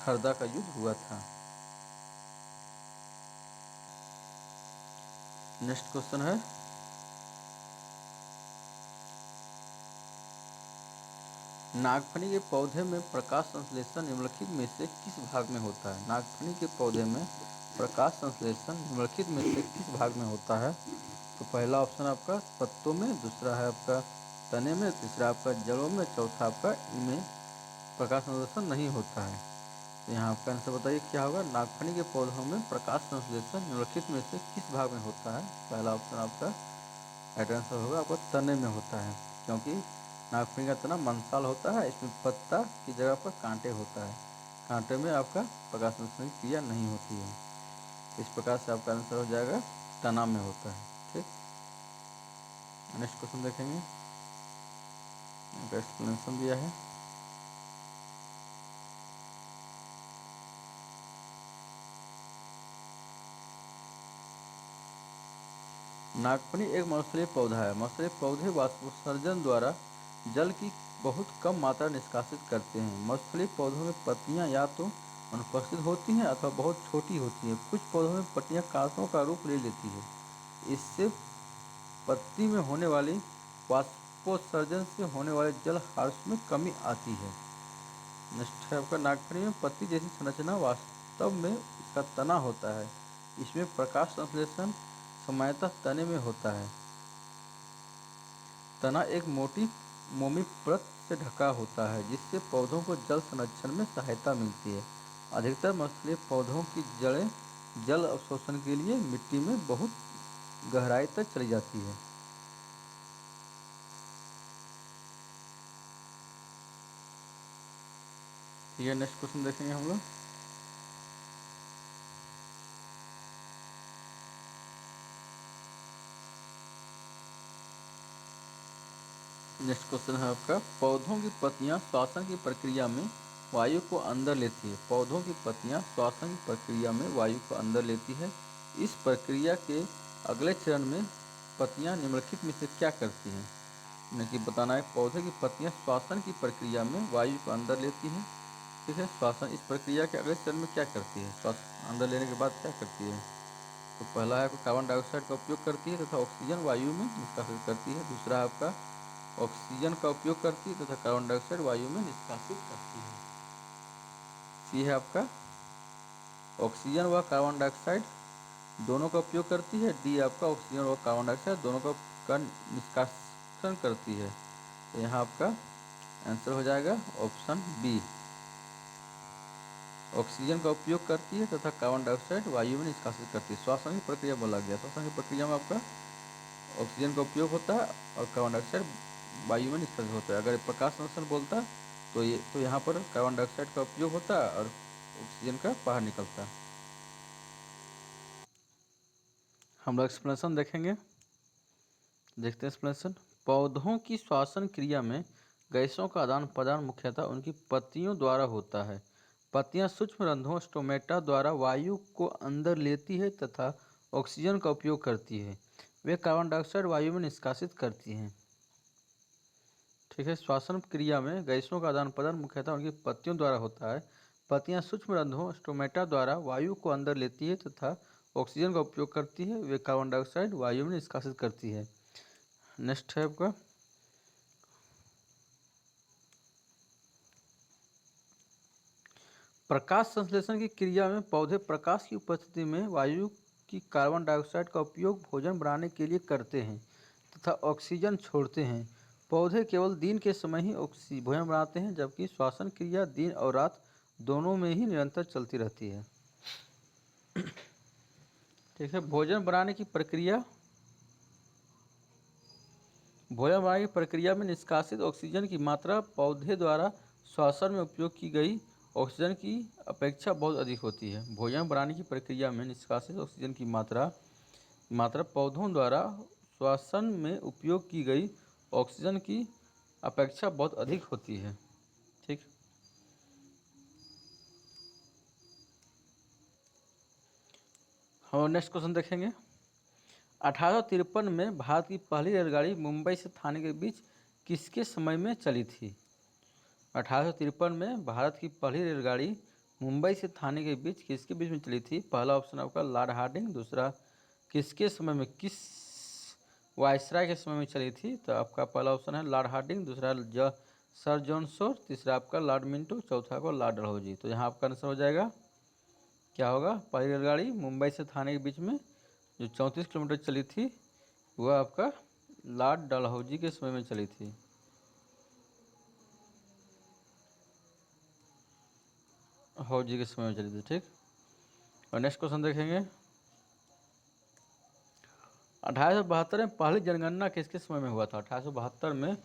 खरदा का युद्ध हुआ था। नेक्स्ट क्वेश्चन है नागफनी के पौधे में प्रकाश संश्लेषण निम्नलिखित में से किस भाग में होता है? नागफनी के पौधे में प्रकाश संश्लेषण निम्नलिखित में से किस भाग में होता है? तो पहला ऑप्शन आपका पत्तों में, दूसरा है आपका तने में, तीसरा आपका जड़ों में, चौथा आपका इनमें प्रकाश संश्लेषण नहीं होता है। तो यहाँ आपका आंसर बताइए क्या होगा। नागफनी के पौधों में प्रकाश संश्लेषण निम्नलिखित में से किस भाग में होता है। पहला ऑप्शन आपका राइट आंसर होगा आपका तने में होता है, क्योंकि नागफनी का तना मंसाल होता है, इसमें पत्ता की जगह पर कांटे होता है, कांटे में आपका प्रकाश संश्लेषण की क्रिया नहीं होती है। इस प्रकार से आपका आंसर हो जाएगा तना में होता है। ठीक, नेक्स्ट क्वेश्चन देखेंगे, एक्सप्लेनेशन दिया है। नागफनी एक मौसली पौधा है। मौसली पौधे वाष्पोत्सर्जन द्वारा जल की बहुत कम मात्रा निष्कासित करते हैं। मौसली पौधों में पत्तियां या तो अनुपस्थित होती हैं अथवा बहुत छोटी होती हैं। कुछ पौधों में पत्तियां कांटों का रूप ले लेती है। इससे पत्ती में होने वाली वाष्पोत्सर्जन से होने वाले जल हार्स में कमी आती है। नेक्स्ट है आपका नागफनी में पत्ती जैसी संरचना वास्तव में इसका तना होता है। इसमें प्रकाश संश्लेषण सामान्यतः तने में होता है। तना एक मोटी मोमी परत से ढका होता है, जिससे पौधों को जल संरक्षण में सहायता मिलती है। अधिकतर मछली पौधों की जड़ें जल अवशोषण के लिए मिट्टी में बहुत गहराई तक चली जाती है। ठीक है, नेक्स्ट क्वेश्चन देखेंगे हम लोग। नेक्स्ट क्वेश्चन है आपका, पौधों की पत्तियां श्वसन की प्रक्रिया में वायु को अंदर लेती है। पौधों की पत्तियां श्वसन की प्रक्रिया में वायु को अंदर लेती है। इस प्रक्रिया के अगले चरण में पत्तियां निम्नलिखित में से क्या करती हैं। यानी कि बताना है, पौधे की पत्तियां श्वसन की प्रक्रिया में वायु को अंदर लेती हैं। ठीक है, श्वसन इस प्रक्रिया के अगले चरण में क्या करती है, श्वास अंदर लेने के बाद क्या करती है। तो पहला है आपका कार्बन डाइऑक्साइड का उपयोग करती है तथा ऑक्सीजन वायु में निष्कासित करती है। दूसरा है आपका ऑक्सीजन का उपयोग करती है तथा कार्बन डाइऑक्साइड वायु में निष्कासित करती है। सी है आपका ऑक्सीजन व कार्बन डाइऑक्साइड दोनों का उपयोग करती है। डी आपका ऑक्सीजन और कार्बन डाइऑक्साइड दोनों का निष्कासन करती है। तो यहाँ आपका आंसर हो जाएगा ऑप्शन बी, ऑक्सीजन का उपयोग करती है तथा कार्बन डाइऑक्साइड वायु में निष्कासित करती है। श्वसन की प्रक्रिया बोला गया, श्वसन की प्रक्रिया में आपका ऑक्सीजन का उपयोग होता है और कार्बन डाइऑक्साइड वायु में निष्कासित होता है। अगर प्रकाश संश्लेषण बोलता तो यहाँ पर कार्बन डाइऑक्साइड का उपयोग होता है और ऑक्सीजन का बाहर निकलता है। हम लोग एक्सप्लेनेशन देखेंगे, देखते हैं एक्सप्लेनेशन। पौधों की श्वसन क्रिया में गैसों का आदान प्रदान मुख्यतः उनकी पत्तियों द्वारा होता है। पत्तियां सूक्ष्म रंध्रों स्टोमेटा द्वारा वायु को अंदर लेती है तथा ऑक्सीजन का उपयोग करती है। वे कार्बन डाइऑक्साइड वायु में निष्कासित करती हैं। ठीक है, श्वसन क्रिया में गैसों का आदान प्रदान मुख्यतः उनकी पत्तियों द्वारा होता है। पत्तियां सूक्ष्म रंध्रों स्टोमेटा द्वारा वायु को अंदर लेती है तथा ऑक्सीजन का उपयोग करती है। वे कार्बन डाइऑक्साइड वायु में निष्कासित करती है। नेक्स्ट है आपका प्रकाश संश्लेषण की क्रिया में पौधे प्रकाश की उपस्थिति में वायु की कार्बन डाइऑक्साइड का उपयोग भोजन बनाने के लिए करते हैं तथा ऑक्सीजन छोड़ते हैं। पौधे केवल दिन के समय ही भोजन बनाते हैं, जबकि श्वसन क्रिया दिन और रात दोनों में ही निरंतर चलती रहती है। ठीक है, भोजन बनाने की प्रक्रिया में निष्कासित ऑक्सीजन की मात्रा पौधे द्वारा श्वसन में उपयोग की गई ऑक्सीजन की अपेक्षा बहुत अधिक होती है। भोजन बनाने की प्रक्रिया में निष्कासित ऑक्सीजन की मात्रा पौधों द्वारा श्वसन में उपयोग की गई ऑक्सीजन की अपेक्षा बहुत अधिक होती है। ठीक, हम नेक्स्ट क्वेश्चन देखेंगे। 1853 में भारत की पहली रेलगाड़ी मुंबई से थाने के बीच किसके समय में चली थी। 1853 में भारत की पहली रेलगाड़ी मुंबई से थाने के बीच किसके बीच में चली थी। पहला ऑप्शन आपका लॉर्ड हार्डिंग, दूसरा किसके समय में, किस वायसराय के समय में चली थी। तो आपका पहला ऑप्शन है लॉर्ड हार्डिंग, दूसरा सर जॉन शोर, तीसरा आपका लॉर्ड मिंटो, चौथा आपका लॉर्ड डलहौजी। तो यहाँ आपका आंसर हो जाएगा क्या होगा, पहली रेलगाड़ी मुंबई से थाने के बीच में जो 34 किलोमीटर चली थी वह आपका लॉर्ड डलहौजी के समय में चली थी। हौजी के समय में चली थी, ठीक। और नेक्स्ट क्वेश्चन देखेंगे, 1872 में पहली जनगणना किसके समय में हुआ था? 1872 में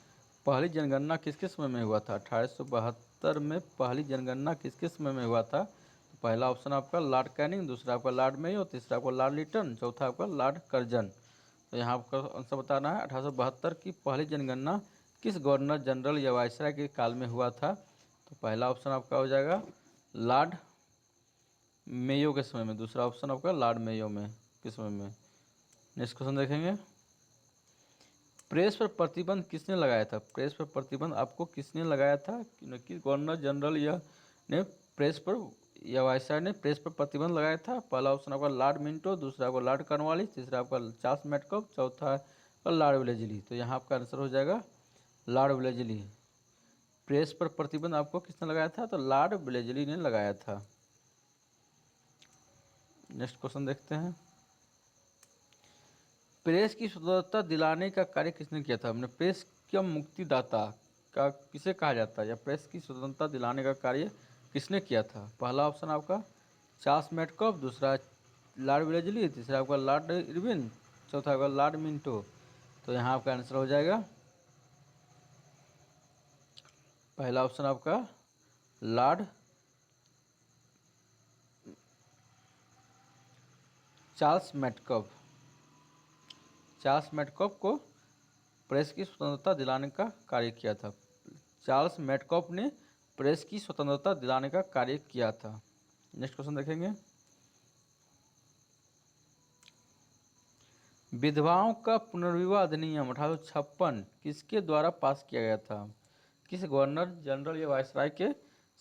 पहली जनगणना किसके समय में हुआ था? 1872 में पहली जनगणना किसके समय में हुआ था? तो पहला ऑप्शन आपका लॉर्ड कैनिंग, दूसरा आपका लॉर्ड मेयो, तीसरा आपका लॉर्ड लिटन, चौथा आपका लॉर्ड कर्जन। तो यहाँ आपका आंसर बताना है 1872 की पहली जनगणना किस गवर्नर जनरल या वायसराय के काल में हुआ था? तो पहला ऑप्शन आपका हो जाएगा लॉर्ड मेयो के समय में, दूसरा ऑप्शन आपका लॉर्ड मेयो में के समय में। नेक्स्ट क्वेश्चन देखेंगे, प्रेस पर प्रतिबंध किसने लगाया था? प्रेस पर प्रतिबंध आपको किसने लगाया था? कि गवर्नर जनरल या ने प्रेस पर या वायसराय ने प्रेस पर प्रतिबंध लगाया था? पहला ऑप्शन आपका लॉर्ड मिंटो, दूसरा आपका लॉर्ड कॉर्नवालिस, तीसरा आपका चार्ल्स मेटकॉफ, चौथा लॉर्ड वेलेजली। तो यहाँ आपका आंसर हो जाएगा लॉर्ड वेलेजली। प्रेस पर प्रतिबंध आपको किसने लगाया था? तो लॉर्ड वेलेजली ने लगाया था। नेक्स्ट क्वेश्चन देखते हैं, प्रेस की स्वतंत्रता दिलाने का कार्य किसने किया था? हमने प्रेस का मुक्तिदाता का किसे कहा जाता है, या प्रेस की स्वतंत्रता दिलाने का कार्य किसने किया था? पहला ऑप्शन आपका चार्ल्स मेटकॉफ, दूसरा लॉर्ड वेलेजली, तीसरा आपका लॉर्ड इरविन, चौथा आपका लॉर्ड मिंटो। तो यहाँ आपका आंसर हो जाएगा पहला ऑप्शन आपका Lord Charles Metcalfe. Charles Metcalfe को प्रेस की स्वतंत्रता दिलाने का कार्य किया था। चार्ल्स मेटकॉफ ने प्रेस की स्वतंत्रता दिलाने का कार्य किया था। नेक्स्ट क्वेश्चन देखेंगे, विधवाओं का पुनर्विवाह अधिनियम 1856 किसके द्वारा पास किया गया था? किस गवर्नर जनरल या वायसराय के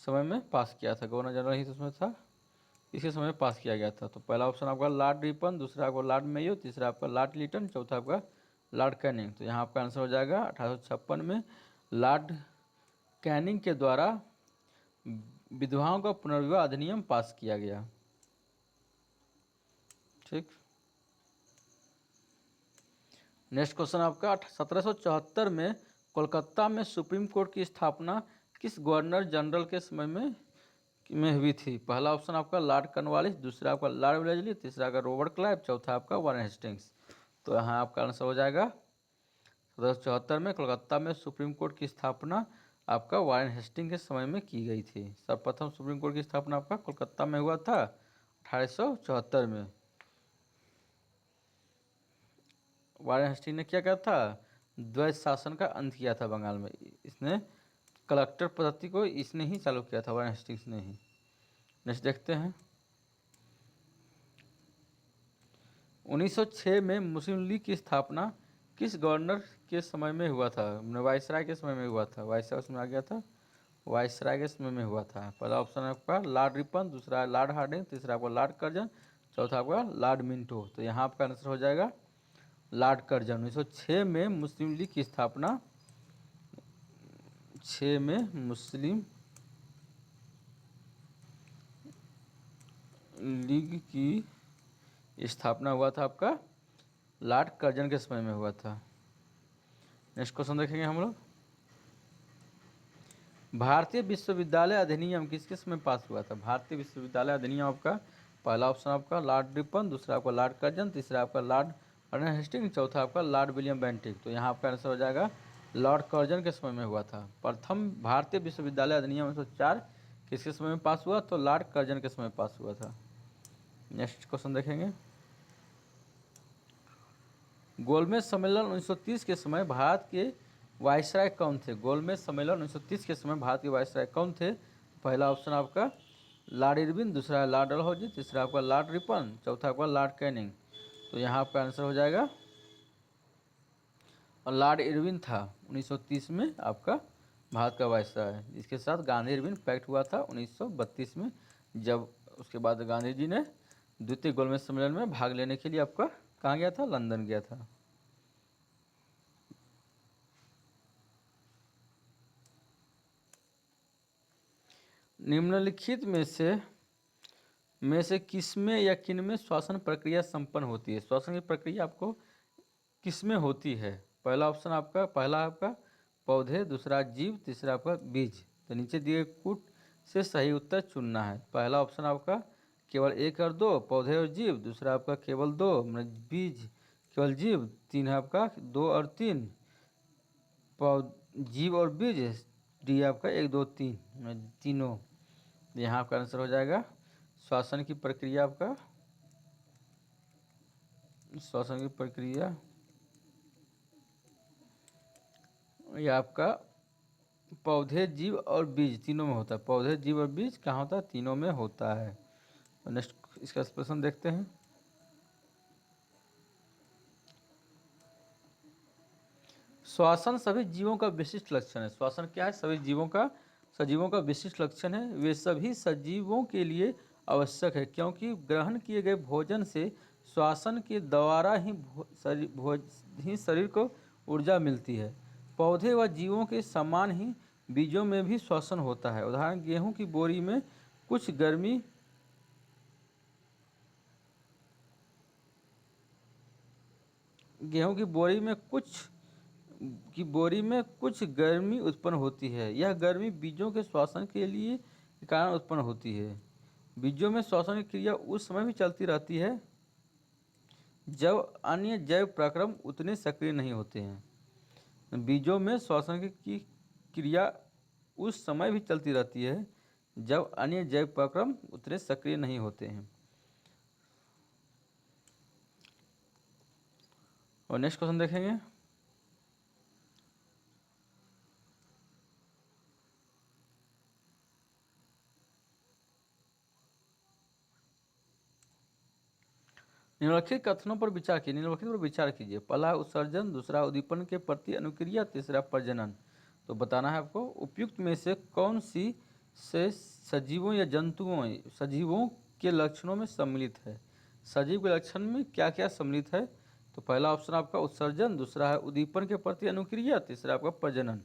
समय में पास किया था? गवर्नर जनरल ही तो उसमें था, इसी समय में पास किया गया था। तो पहला ऑप्शन आपका लॉर्ड रिपन, दूसरा आपका लॉर्ड मेयो, तीसरा आपका लॉर्ड लिटन, चौथा आपका लॉर्ड कैनिंग। तो यहाँ आपका आंसर हो जाएगा 1856 में लॉर्ड कैनिंग के द्वारा विधवाओं का पुनर्विवाह अधिनियम पास किया गया, ठीक। नेक्स्ट क्वेश्चन आपका 1774 में कोलकाता में सुप्रीम कोर्ट की स्थापना किस गवर्नर जनरल के समय में हुई थी? पहला ऑप्शन आपका लॉर्ड कॉर्नवालिस, दूसरा आपका लॉर्ड वेलेजली, तीसरा आपका रॉबर्ट क्लाइव, चौथा आपका वारेन हेस्टिंग्स। तो यहाँ आपका आंसर हो जाएगा 1774 में कोलकाता में सुप्रीम कोर्ट की स्थापना आपका वारेन हेस्टिंग के समय में की गई थी। सर्वप्रथम सुप्रीम कोर्ट की स्थापना आपका कोलकाता में हुआ था 1874 में। वारेन हेस्टिंग ने क्या किया था? द्वैध शासन का अंत किया था बंगाल में। इसने कलेक्टर पद्धति को इसने ही चालू किया था, वारेन हेस्टिंग्स ने ही। नेक्स्ट देखते हैं, 1906 में मुस्लिम लीग की स्थापना किस गवर्नर के समय में हुआ था? वायसराय के समय में हुआ था। वायसराय उसमें आ गया था, वायसराय के समय में हुआ था। पहला ऑप्शन आपका लॉर्ड रिपन, दूसरा लॉर्ड हार्डिंग, तीसरा आपका लॉर्ड कर्जन, चौथा आपका लॉर्ड मिंटो। तो यहाँ आपका आंसर हो जाएगा लॉर्ड कर्जन। 1906 में मुस्लिम लीग की स्थापना 6 में मुस्लिम लीग की स्थापना हुआ था आपका लॉर्ड कर्जन के समय में हुआ था। नेक्स्ट क्वेश्चन देखेंगे हम लोग, भारतीय विश्वविद्यालय अधिनियम किसके समय पास हुआ था? भारतीय विश्वविद्यालय अधिनियम आपका पहला ऑप्शन आपका लॉर्ड रिपन, दूसरा आपका लॉर्ड कर्जन, तीसरा आपका लॉर्ड वारेन हेस्टिंग, चौथा आपका लॉर्ड विलियम बेंटिक। तो यहाँ आपका आंसर हो जाएगा लॉर्ड कर्जन के समय में हुआ था। प्रथम भारतीय विश्वविद्यालय अधिनियम 1904 किसके समय में पास हुआ? तो लॉर्ड कर्जन के समय पास हुआ था। नेक्स्ट क्वेश्चन देखेंगे, गोलमेज सम्मेलन 1930 के समय भारत के वायसराय कौन थे? गोलमेज सम्मेलन 1930 के समय भारत के वायसराय कौन थे? पहला ऑप्शन आपका लॉर्ड इरविन, दूसरा लॉर्ड डलहौजी, तीसरा आपका लॉर्ड रिपन, चौथा आपका लॉर्ड कैनिंग। तो यहाँ आपका आंसर हो जाएगा और लॉर्ड इरविन था 1930 में आपका भारत का वायसराय, जिसके साथ गांधी इरविन पैक्ट हुआ था 1932 में। जब उसके बाद गांधी जी ने द्वितीय गोलमेज सम्मेलन में भाग लेने के लिए आपका कहाँ गया था? लंदन गया था। निम्नलिखित में से किसमें या किनमें श्वसन प्रक्रिया संपन्न होती है? श्वसन की प्रक्रिया आपको किसमें होती है? पहला ऑप्शन आपका, पहला आपका पौधे, दूसरा जीव, तीसरा आपका बीज। तो नीचे दिए कूट से सही उत्तर चुनना है। पहला ऑप्शन आपका केवल 1 और 2 पौधे और जीव, दूसरा आपका केवल 2 बीज केवल जीव, 3 है आपका 2 और 3 जीव और बीज, डी आपका 1 2 3 तीनों। यहाँ आपका आंसर हो जाएगा श्वसन की प्रक्रिया। आपका श्वसन की प्रक्रिया ये आपका पौधे, जीव और बीज तीनों में होता है। पौधे, जीव और बीज कहाँ होता है? तीनों में होता है। तो नेक्स्ट इसका प्रश्न देखते हैं। श्वसन सभी जीवों का विशिष्ट लक्षण है। श्वसन क्या है? सभी सजीवों का विशिष्ट लक्षण है। वे सभी सजीवों के लिए आवश्यक है, क्योंकि ग्रहण किए गए भोजन से श्वसन के द्वारा ही शरीर को ऊर्जा मिलती है। पौधे व जीवों के समान ही बीजों में भी श्वसन होता है। उदाहरण, गेहूं की बोरी में कुछ गर्मी गर्मी उत्पन्न होती है। यह गर्मी बीजों के श्वसन के कारण उत्पन्न होती है। बीजों में श्वसन की क्रिया उस समय भी चलती रहती है जब अन्य जैव प्रक्रम उतने सक्रिय नहीं होते हैं। बीजों में श्वसन की क्रिया उस समय भी चलती रहती है जब अन्य जैव प्रक्रम उतने सक्रिय नहीं होते हैं। और नेक्स्ट क्वेश्चन देखेंगे। निम्नलिखित कथनों पर विचार कीजिए। पहला उत्सर्जन, दूसरा उद्दीपन के प्रति अनुक्रिया, तीसरा प्रजनन। तो बताना है आपको उपयुक्त में से कौन सी से सजीवों के लक्षणों में सम्मिलित है। सजीव के लक्षण में क्या क्या सम्मिलित है? तो पहला ऑप्शन आपका उत्सर्जन, दूसरा है उद्दीपन के प्रति अनुक्रिया, तीसरा आपका प्रजनन।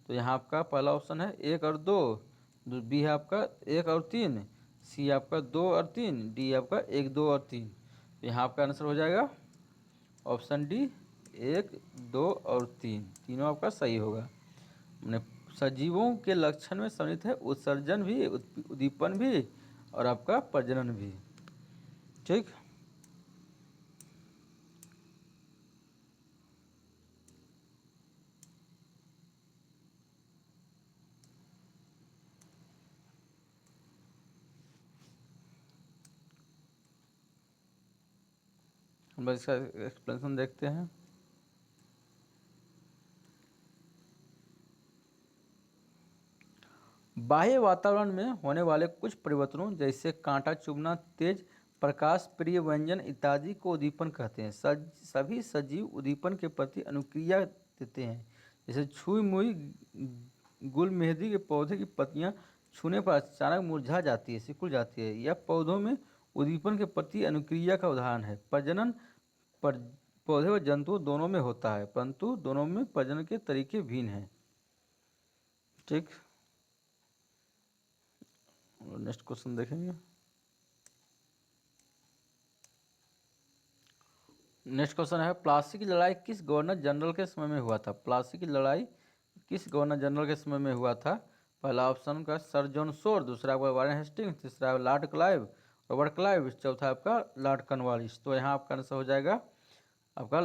तो यहाँ आपका पहला ऑप्शन है 1 और 2, बी है आपका 1 और 3, सी आपका 2 और 3, डी आपका 1 2 और 3। तो यहाँ आपका आंसर हो जाएगा ऑप्शन डी 1 2 और 3, तीनों आपका सही होगा। मैंने सजीवों के लक्षण में सम्मिलित है उत्सर्जन भी, उद्दीपन भी और आपका प्रजनन भी। ठीक, हम बस इसका एक्सप्लेनेशन देखते हैं। बाह्य वातावरण में होने वाले कुछ परिवर्तनों जैसे कांटा चुभना, तेज प्रकाश, प्रिय व्यंजन इत्यादि को उद्दीपन कहते हैं। सभी सजीव उद्दीपन के प्रति अनुक्रिया देते हैं। जैसे छुई मुई गुल मेहंदी के पौधे की पत्तियां छूने पर अचानक मुरझा जाती है, सिकुड़ जाती है। यह पौधों में उद्दीपन के प्रति अनुक्रिया का उदाहरण है। प्रजनन पौधे व जंतुओं दोनों में होता है, परंतु दोनों में प्रजनन के तरीके भिन्न हैं। ठीक, नेक्स्ट क्वेश्चन देखेंगे। नेक्स्ट क्वेश्चन है प्लासी की लड़ाई किस गवर्नर जनरल के समय में हुआ था? प्लासी की लड़ाई किस गवर्नर जनरल के समय में हुआ था? पहला ऑप्शन का सर जॉन शोर, दूसरा आपका वारेन हेस्टिंग्स, तीसरा लॉर्ड क्लाइव, रॉबर्ट क्लाइव, चौथा आपका लॉर्ड कॉर्नवालिस। तो यहाँ आपका आंसर हो जाएगा आपका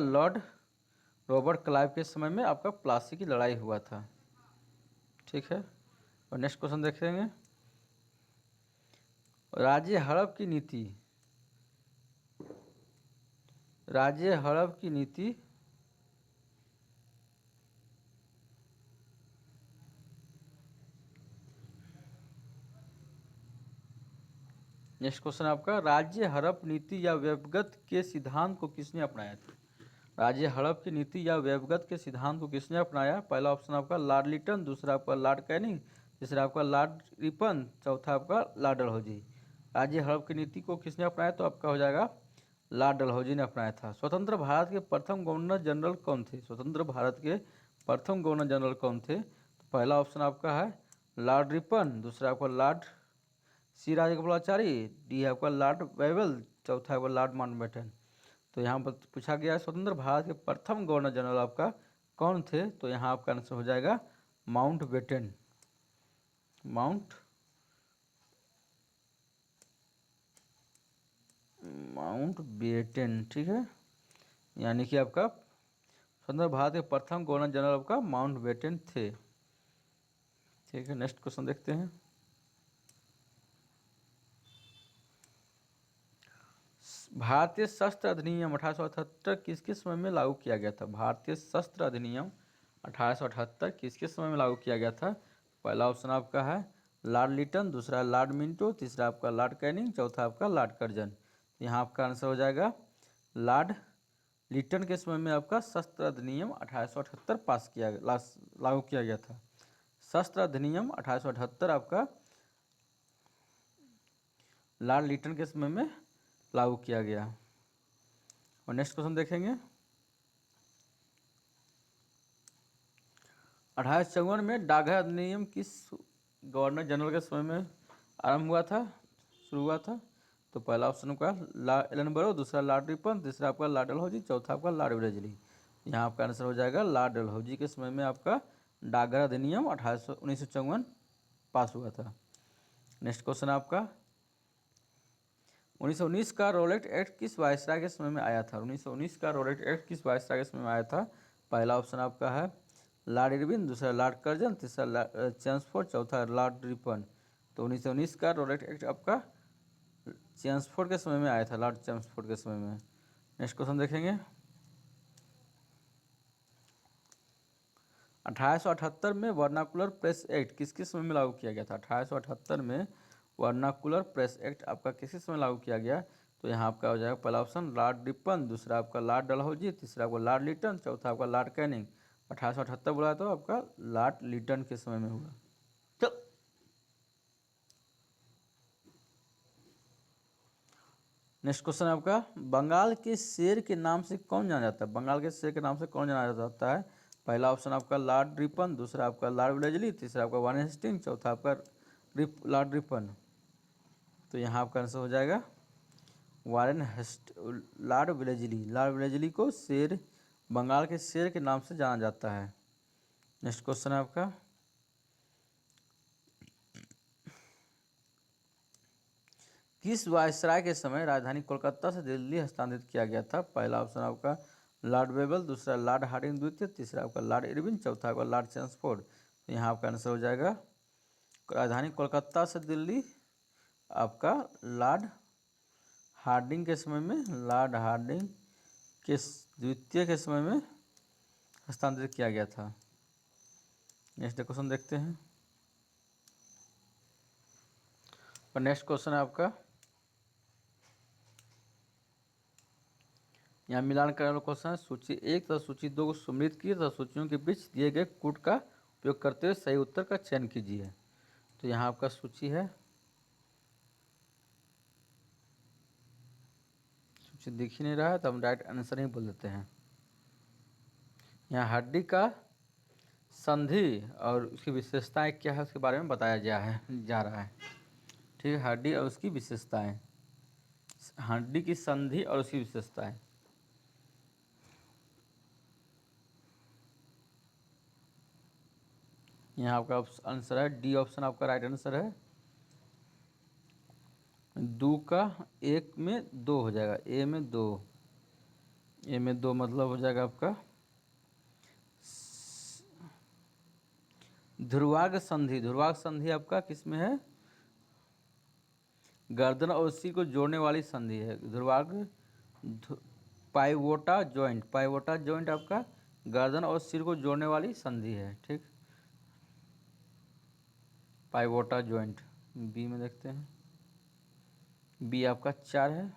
रॉबर्ट क्लाइव के समय में आपका प्लासी की लड़ाई हुआ था। ठीक है, और नेक्स्ट क्वेश्चन देखेंगे। राज्य हड़प की नीति नेक्स्ट क्वेश्चन आपका राज्य हड़प नीति या व्यवगत के सिद्धांत को किसने अपनाया था? राज्य हड़प की नीति या व्यवगत के सिद्धांत को किसने अपनाया? पहला ऑप्शन आपका लॉर्ड लिटन, दूसरा आपका लॉर्ड कैनिंग, तीसरा आपका लॉर्ड रिपन, चौथा आपका लॉर्ड डलहौजी। राज्य हड़प की नीति को किसने अपनाया? तो आपका हो जाएगा लॉर्ड डलहौजी ने अपनाया था। स्वतंत्र भारत के प्रथम गवर्नर जनरल कौन थे? स्वतंत्र भारत के प्रथम गवर्नर जनरल कौन थे? तो पहला ऑप्शन आपका है लॉर्ड रिपन, दूसरा आपका लॉर्ड सी राजगोपालाचारी, डी आपका लॉर्ड वेवल, चौथा आपका लॉर्ड माउंटबेटन। तो यहाँ पर पूछा गया है स्वतंत्र भारत के प्रथम गवर्नर जनरल आपका कौन थे, तो यहाँ आपका आंसर हो जाएगा माउंटबेटन। माउंटबेटन, ठीक है, यानी कि आपका स्वतंत्र भारत के प्रथम गवर्नर जनरल आपका माउंटबेटन थे। ठीक है, नेक्स्ट क्वेश्चन देखते हैं। भारतीय शस्त्र अधिनियम 1878 किसके समय में लागू किया गया था? भारतीय शस्त्र अधिनियम 1878 किसके समय में लागू किया गया था? पहला ऑप्शन आपका है लॉर्ड लिटन, दूसरा लॉर्ड मिंटो, तीसरा आपका लॉर्ड कैनिंग, चौथा आपका लॉर्ड कर्जन। यहाँ आपका आंसर हो जाएगा लॉर्ड लिटन के समय में आपका शस्त्र अधिनियम 1878 पास किया लागू किया गया था। शस्त्र अधिनियम 1878 आपका लॉर्ड लिटन के समय में लागू किया गया। और नेक्स्ट क्वेश्चन देखेंगे। 1854 में डाकघर अधिनियम किस गवर्नर जनरल के समय में आरंभ हुआ था, शुरू हुआ था? तो पहला ऑप्शन आपका लॉर्ड एलनबरो, दूसरा लॉर्ड रिपन, तीसरा आपका लॉर्ड डलहौजी, चौथा आपका लॉर्ड वेलेस्ली। यहाँ आपका आंसर हो जाएगा लॉर्ड डलहौजी के समय में आपका डाकघर अधिनियम 1954 पास हुआ था। नेक्स्ट क्वेश्चन आपका 1919 का रोलेट एक्ट किस वायसराय के समय में आया था? 1919 का रोलेट एक्ट किस वायसराय के समय में आया था? पहला ऑप्शन आपका है लॉर्ड इरविन, दूसरा लॉर्ड कर्जन, तीसरा चेम्सफोर्ड, चौथा लॉर्ड रिपन। तो 1919 का रोलेट एक्ट आपका चेम्सफोर्ड के समय में आया था, लॉर्ड चेम्सफोर्ड के समय में। नेक्स्ट क्वेश्चन देखेंगे। 1878 में वर्नाकुलर प्रेस एक्ट किसके समय में लागू किया गया था? 1878 में वर्नाकुलर प्रेस एक्ट आपका किसके समय लागू किया गया? तो यहाँ आपका हो जाएगा पहला ऑप्शन लॉर्ड रिपन, दूसरा आपका लॉर्ड डलहौजी, तीसरा आपका लॉर्ड लिटन, चौथा आपका लॉर्ड कैनिंग। 1878 बोला तो आपका लॉर्ड लिटन के समय में हुआ। तो नेक्स्ट क्वेश्चन है आपका बंगाल के शेर के नाम से कौन जाना जाता है? बंगाल के शेर के नाम से कौन जाना जाता है? पहला ऑप्शन आपका लॉर्ड रिपन, दूसरा आपका लॉर्ड वेलेस्ली, तीसरा आपका वारेन हेस्टिंग, चौथा आपका लॉर्ड रिपन। तो यहाँ आपका आंसर हो जाएगा लॉर्ड वेलेस्ली। लॉर्ड वेलेस्ली को शेर, बंगाल के शेर के नाम से जाना जाता है। नेक्स्ट क्वेश्चन है आपका किस वायसराय के समय राजधानी कोलकाता से दिल्ली हस्तांतरित किया गया था? पहला ऑप्शन आपका लॉर्ड वेबल, दूसरा लॉर्ड हार्डिंग द्वितीय, तीसरा आपका लॉर्ड इरविन, चौथा आपका लॉर्ड चेम्सफोर्ड। तो यहाँ आपका आंसर हो जाएगा राजधानी कोलकाता से दिल्ली आपका लॉर्ड हार्डिंग के समय में, लॉर्ड हार्डिंग के द्वितीय के समय में हस्तांतरित किया गया था। नेक्स्ट क्वेश्चन देखते हैं। और नेक्स्ट क्वेश्चन है आपका यहाँ मिलान करने वाला क्वेश्चन है सूची 1 तथा सूची 2 को सम्मिलित किए तथा सूचियों के बीच दिए गए कूट का उपयोग करते हुए सही उत्तर का चयन कीजिए। तो यहाँ आपका सूची है, सूची दिख ही नहीं रहा है तो हम डायरेक्ट आंसर ही बोल देते हैं। यहाँ हड्डी का संधि और उसकी विशेषताएं क्या है उसके बारे में बताया जा रहा है। ठीक है, हड्डी और उसकी विशेषताएं, हड्डी की संधि और उसकी विशेषताएं। यहाँ आपका आंसर है डी ऑप्शन आपका राइट आंसर है। 2 का 1 में 2 हो जाएगा, ए में 2, ए में 2 मतलब हो जाएगा आपका ध्रुवाग संधि। ध्रुवाग संधि आपका किस में है? गर्दन और सिर को जोड़ने वाली संधि है ध्रुवाग। पाइवोटा जॉइंट, पाइवोटा जॉइंट आपका गर्दन और सिर को जोड़ने वाली संधि है। ठीक, पाइवोटा जॉइंट। बी में देखते हैं, बी आपका 4 है।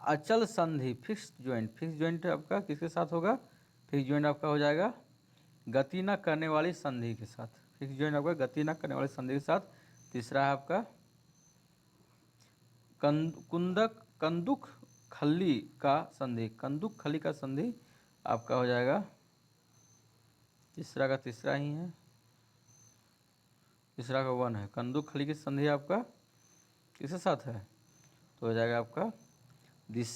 अचल संधि, फिक्स्ड जॉइंट, फिक्स जॉइंट आपका किसके साथ होगा? फिक्स जॉइंट आपका हो जाएगा गति न करने वाली संधि के साथ। फिक्स जॉइंट आपका गति न करने वाली संधि के साथ। तीसरा है आपका कंदुक खल्ली का संधि, कंदुक खल्ली का संधि आपका हो जाएगा तीसरा का तीसरा ही है, तीसरा का 1 है। कंदुक खल्ली की संधि आपका किसके साथ है? तो हो जाएगा आपका दिस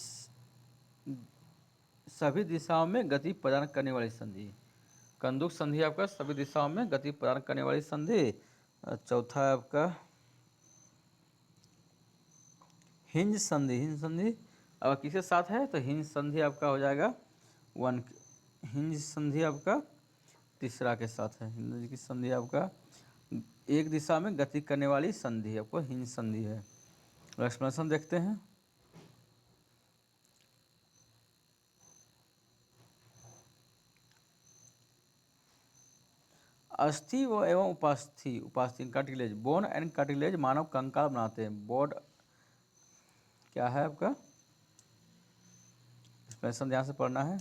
सभी दिशाओं में गति प्रदान करने वाली संधि। कंदुक संधि आपका सभी दिशाओं में गति प्रदान करने वाली संधि। चौथा है आपका हिंज संधि। हिंज संधि अगर किसके साथ है तो हिंज संधि आपका हो जाएगा वन। हिंज संधि आपका तीसरा के साथ है। हिंज की संधि आपका एक दिशा में गति करने वाली संधि आपको हिंज संधि है। एक्सप्लेनेशन देखते हैं। अस्थि व एवं उपास्थि। उपास्थि कार्टिलेज, बोन एंड कार्टिलेज मानव कंकाल बनाते हैं। बोर्ड क्या है आपका, एक्सप्लेनेशन ध्यान से पढ़ना है।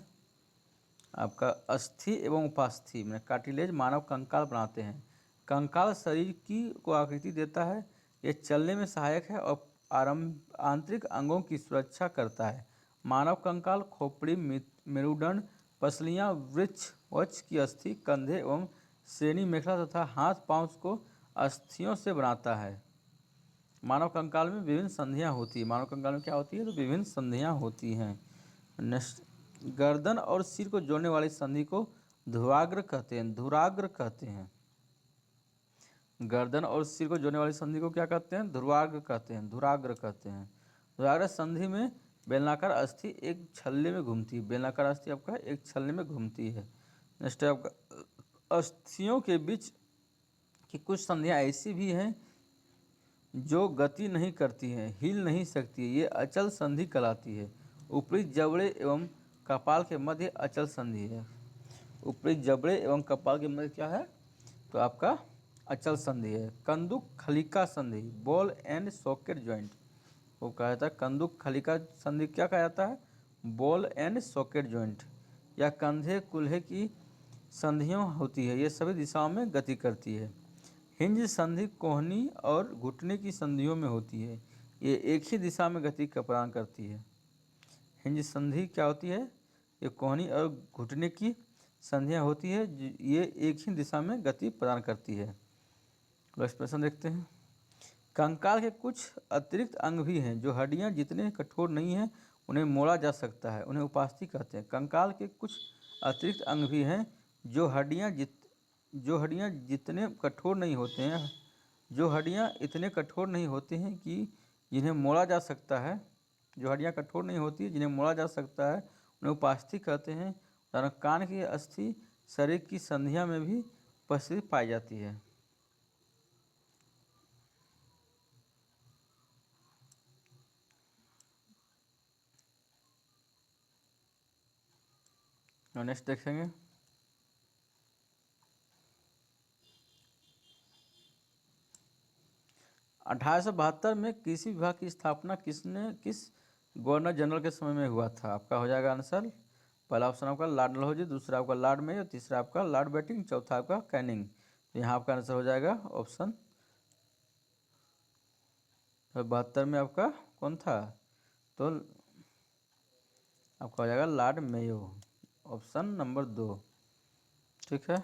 आपका अस्थि एवं उपास्थि में कार्टिलेज मानव कंकाल बनाते हैं। कंकाल शरीर की को आकृति देता है। ये चलने में सहायक है और आंतरिक अंगों की सुरक्षा करता है। मानव कंकाल खोपड़ी, मेरुदंड, पसलियाँ, वक्ष की अस्थि, कंधे एवं श्रेणी मेखला तथा हाथ पांव को अस्थियों से बनाता है। मानव कंकाल में विभिन्न संधियाँ होती है। मानव कंकाल में क्या होती है तो विभिन्न संधियाँ होती हैं। नेक्स्ट, गर्दन और सिर को जोड़ने वाली संधि को धुराग्र कहते हैं। धुराग्र कहते हैं। गर्दन और सिर को जोड़ने वाली संधि को क्या कहते हैं, धुराग्र कहते हैं। धुराग्र कहते हैं। धुराग्र संधि में बेलनाकार अस्थि एक छल्ले में घूमती है। बेलनाकार अस्थि आपका एक छल्ले में घूमती है। नेक्स्ट है आपका अस्थियों के बीच की कुछ संधियाँ ऐसी भी हैं जो गति नहीं करती हैं, हिल नहीं सकती है। ये अचल संधि कहलाती है। ऊपरी जबड़े एवं कपाल के मध्य अचल संधि है। ऊपरी जबड़े एवं कपाल के मध्य क्या है तो आपका अचल संधि है। कंदुक खलिका संधि, बॉल एंड सॉकेट जॉइंट वो कहा जाता है। कंदुक खलिका संधि क्या कहा जाता है, बॉल एंड सॉकेट जॉइंट। या कंधे कुल्हे की संधियाँ होती है। ये सभी दिशाओं में गति करती है। हिंज संधि कोहनी और घुटने की संधियों में होती है। ये एक ही दिशा में गति का प्रदान करती है। हिंज संधि क्या होती है, ये कोहनी और घुटने की संधियाँ होती है। ये एक ही दिशा में गति प्रदान करती है। एक्सप्रेशन देखते हैं। कंकाल के कुछ अतिरिक्त अंग भी हैं जो हड्डियां जितने कठोर नहीं हैं उन्हें मोड़ा जा सकता है। उन्हें उपास्थि कहते हैं। कंकाल के कुछ अतिरिक्त अंग भी हैं जो हड्डियां जितने कठोर नहीं होते हैं, जो हड्डियां इतने कठोर नहीं होते हैं कि जिन्हें मोड़ा जा सकता है। जो हड्डियां कठोर नहीं होती जिन्हें मोड़ा जा सकता है उन्हें उपास्थि कहते हैं। और कान की अस्थि शरीर की संधियां में भी उपस्थित पाई जाती है। नेक्स्ट देखेंगे। 1872 में कृषि विभाग की स्थापना किस गवर्नर जनरल के समय में हुआ था। आपका हो जाएगा आंसर। पहला ऑप्शन आपका लॉर्ड डलहौजी, दूसरा आपका लॉर्ड मेयो, तीसरा आपका लॉर्ड बेटिंग, चौथा आपका कैनिंग। तो यहाँ आपका आंसर हो जाएगा ऑप्शन 72 में आपका कौन था तो आपका हो जाएगा लॉर्ड मेयो, ऑप्शन नंबर 2। ठीक है।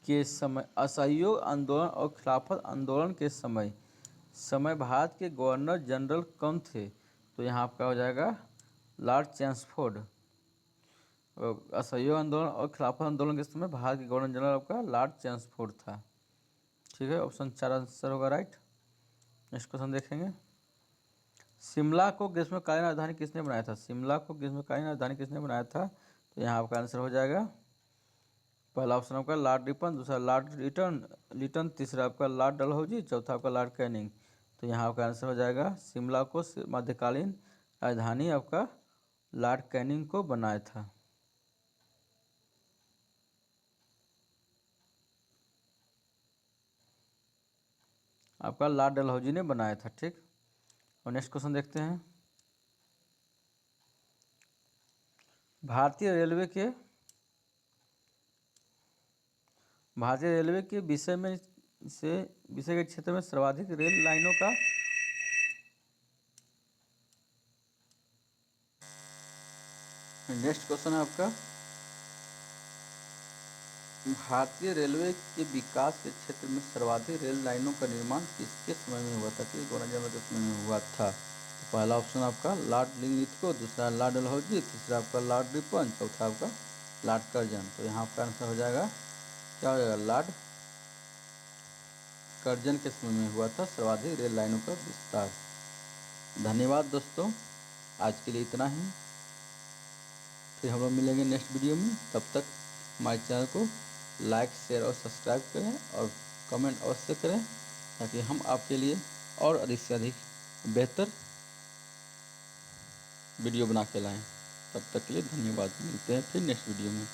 के समय असहयोग आंदोलन और खिलाफत आंदोलन के समय भारत के गवर्नर जनरल कौन थे तो यहाँ आपका हो जाएगा लॉर्ड चैम्सफोर्ड। असहयोग आंदोलन और खिलाफत आंदोलन के समय भारत के गवर्नर जनरल आपका लॉर्ड चैम्सफोर्ड था। ठीक है, ऑप्शन 4 आंसर होगा राइट। नेक्स्ट क्वेश्चन देखेंगे। शिमला को ग्रीष्मकालीन राजधानी किसने बनाया था। शिमला को ग्रीष्मकालीन राजधानी किसने बनाया था तो यहाँ आपका आंसर हो जाएगा पहला ऑप्शन आपका लॉर्ड रिपन, दूसरा लॉर्ड लिटन, तीसरा आपका लॉर्ड डलहौजी, चौथा आपका लॉर्ड कैनिंग। तो यहाँ आपका आंसर हो जाएगा शिमला को मध्यकालीन राजधानी आपका लॉर्ड कैनिंग को बनाया था। आपका लॉर्ड डलहौजी ने बनाया था। ठीक, और नेक्स्ट क्वेश्चन देखते हैं। भारतीय रेलवे के विषय के क्षेत्र में सर्वाधिक रेल लाइनों का नेक्स्ट क्वेश्चन है आपका भारतीय रेलवे के विकास के क्षेत्र में सर्वाधिक रेल लाइनों का निर्माण किसके समय में हुआ था? किस गवर्नर के समय में हुआ था? तो पहला ऑप्शन आपका लॉर्ड लिंगलिथगो, दूसरा लॉर्ड डलहौजी, तीसरा आपका लॉर्ड रिपन, चौथा आपका लॉर्ड कर्जन। तो यहाँ आपका आंसर हो जाएगा, क्या हो जाएगा, लॉर्ड कर्जन के समय में हुआ था सर्वाधिक रेल लाइनों का विस्तार। धन्यवाद दोस्तों, आज के लिए इतना ही। फिर हम लोग मिलेंगे नेक्स्ट वीडियो में। तब तक हमारे चैनल को लाइक, शेयर और सब्सक्राइब करें और कमेंट अवश्य करें, ताकि हम आपके लिए और अधिक से अधिक बेहतर वीडियो बना के लाएं। तब तक के लिए धन्यवाद, मिलते हैं फिर नेक्स्ट वीडियो में।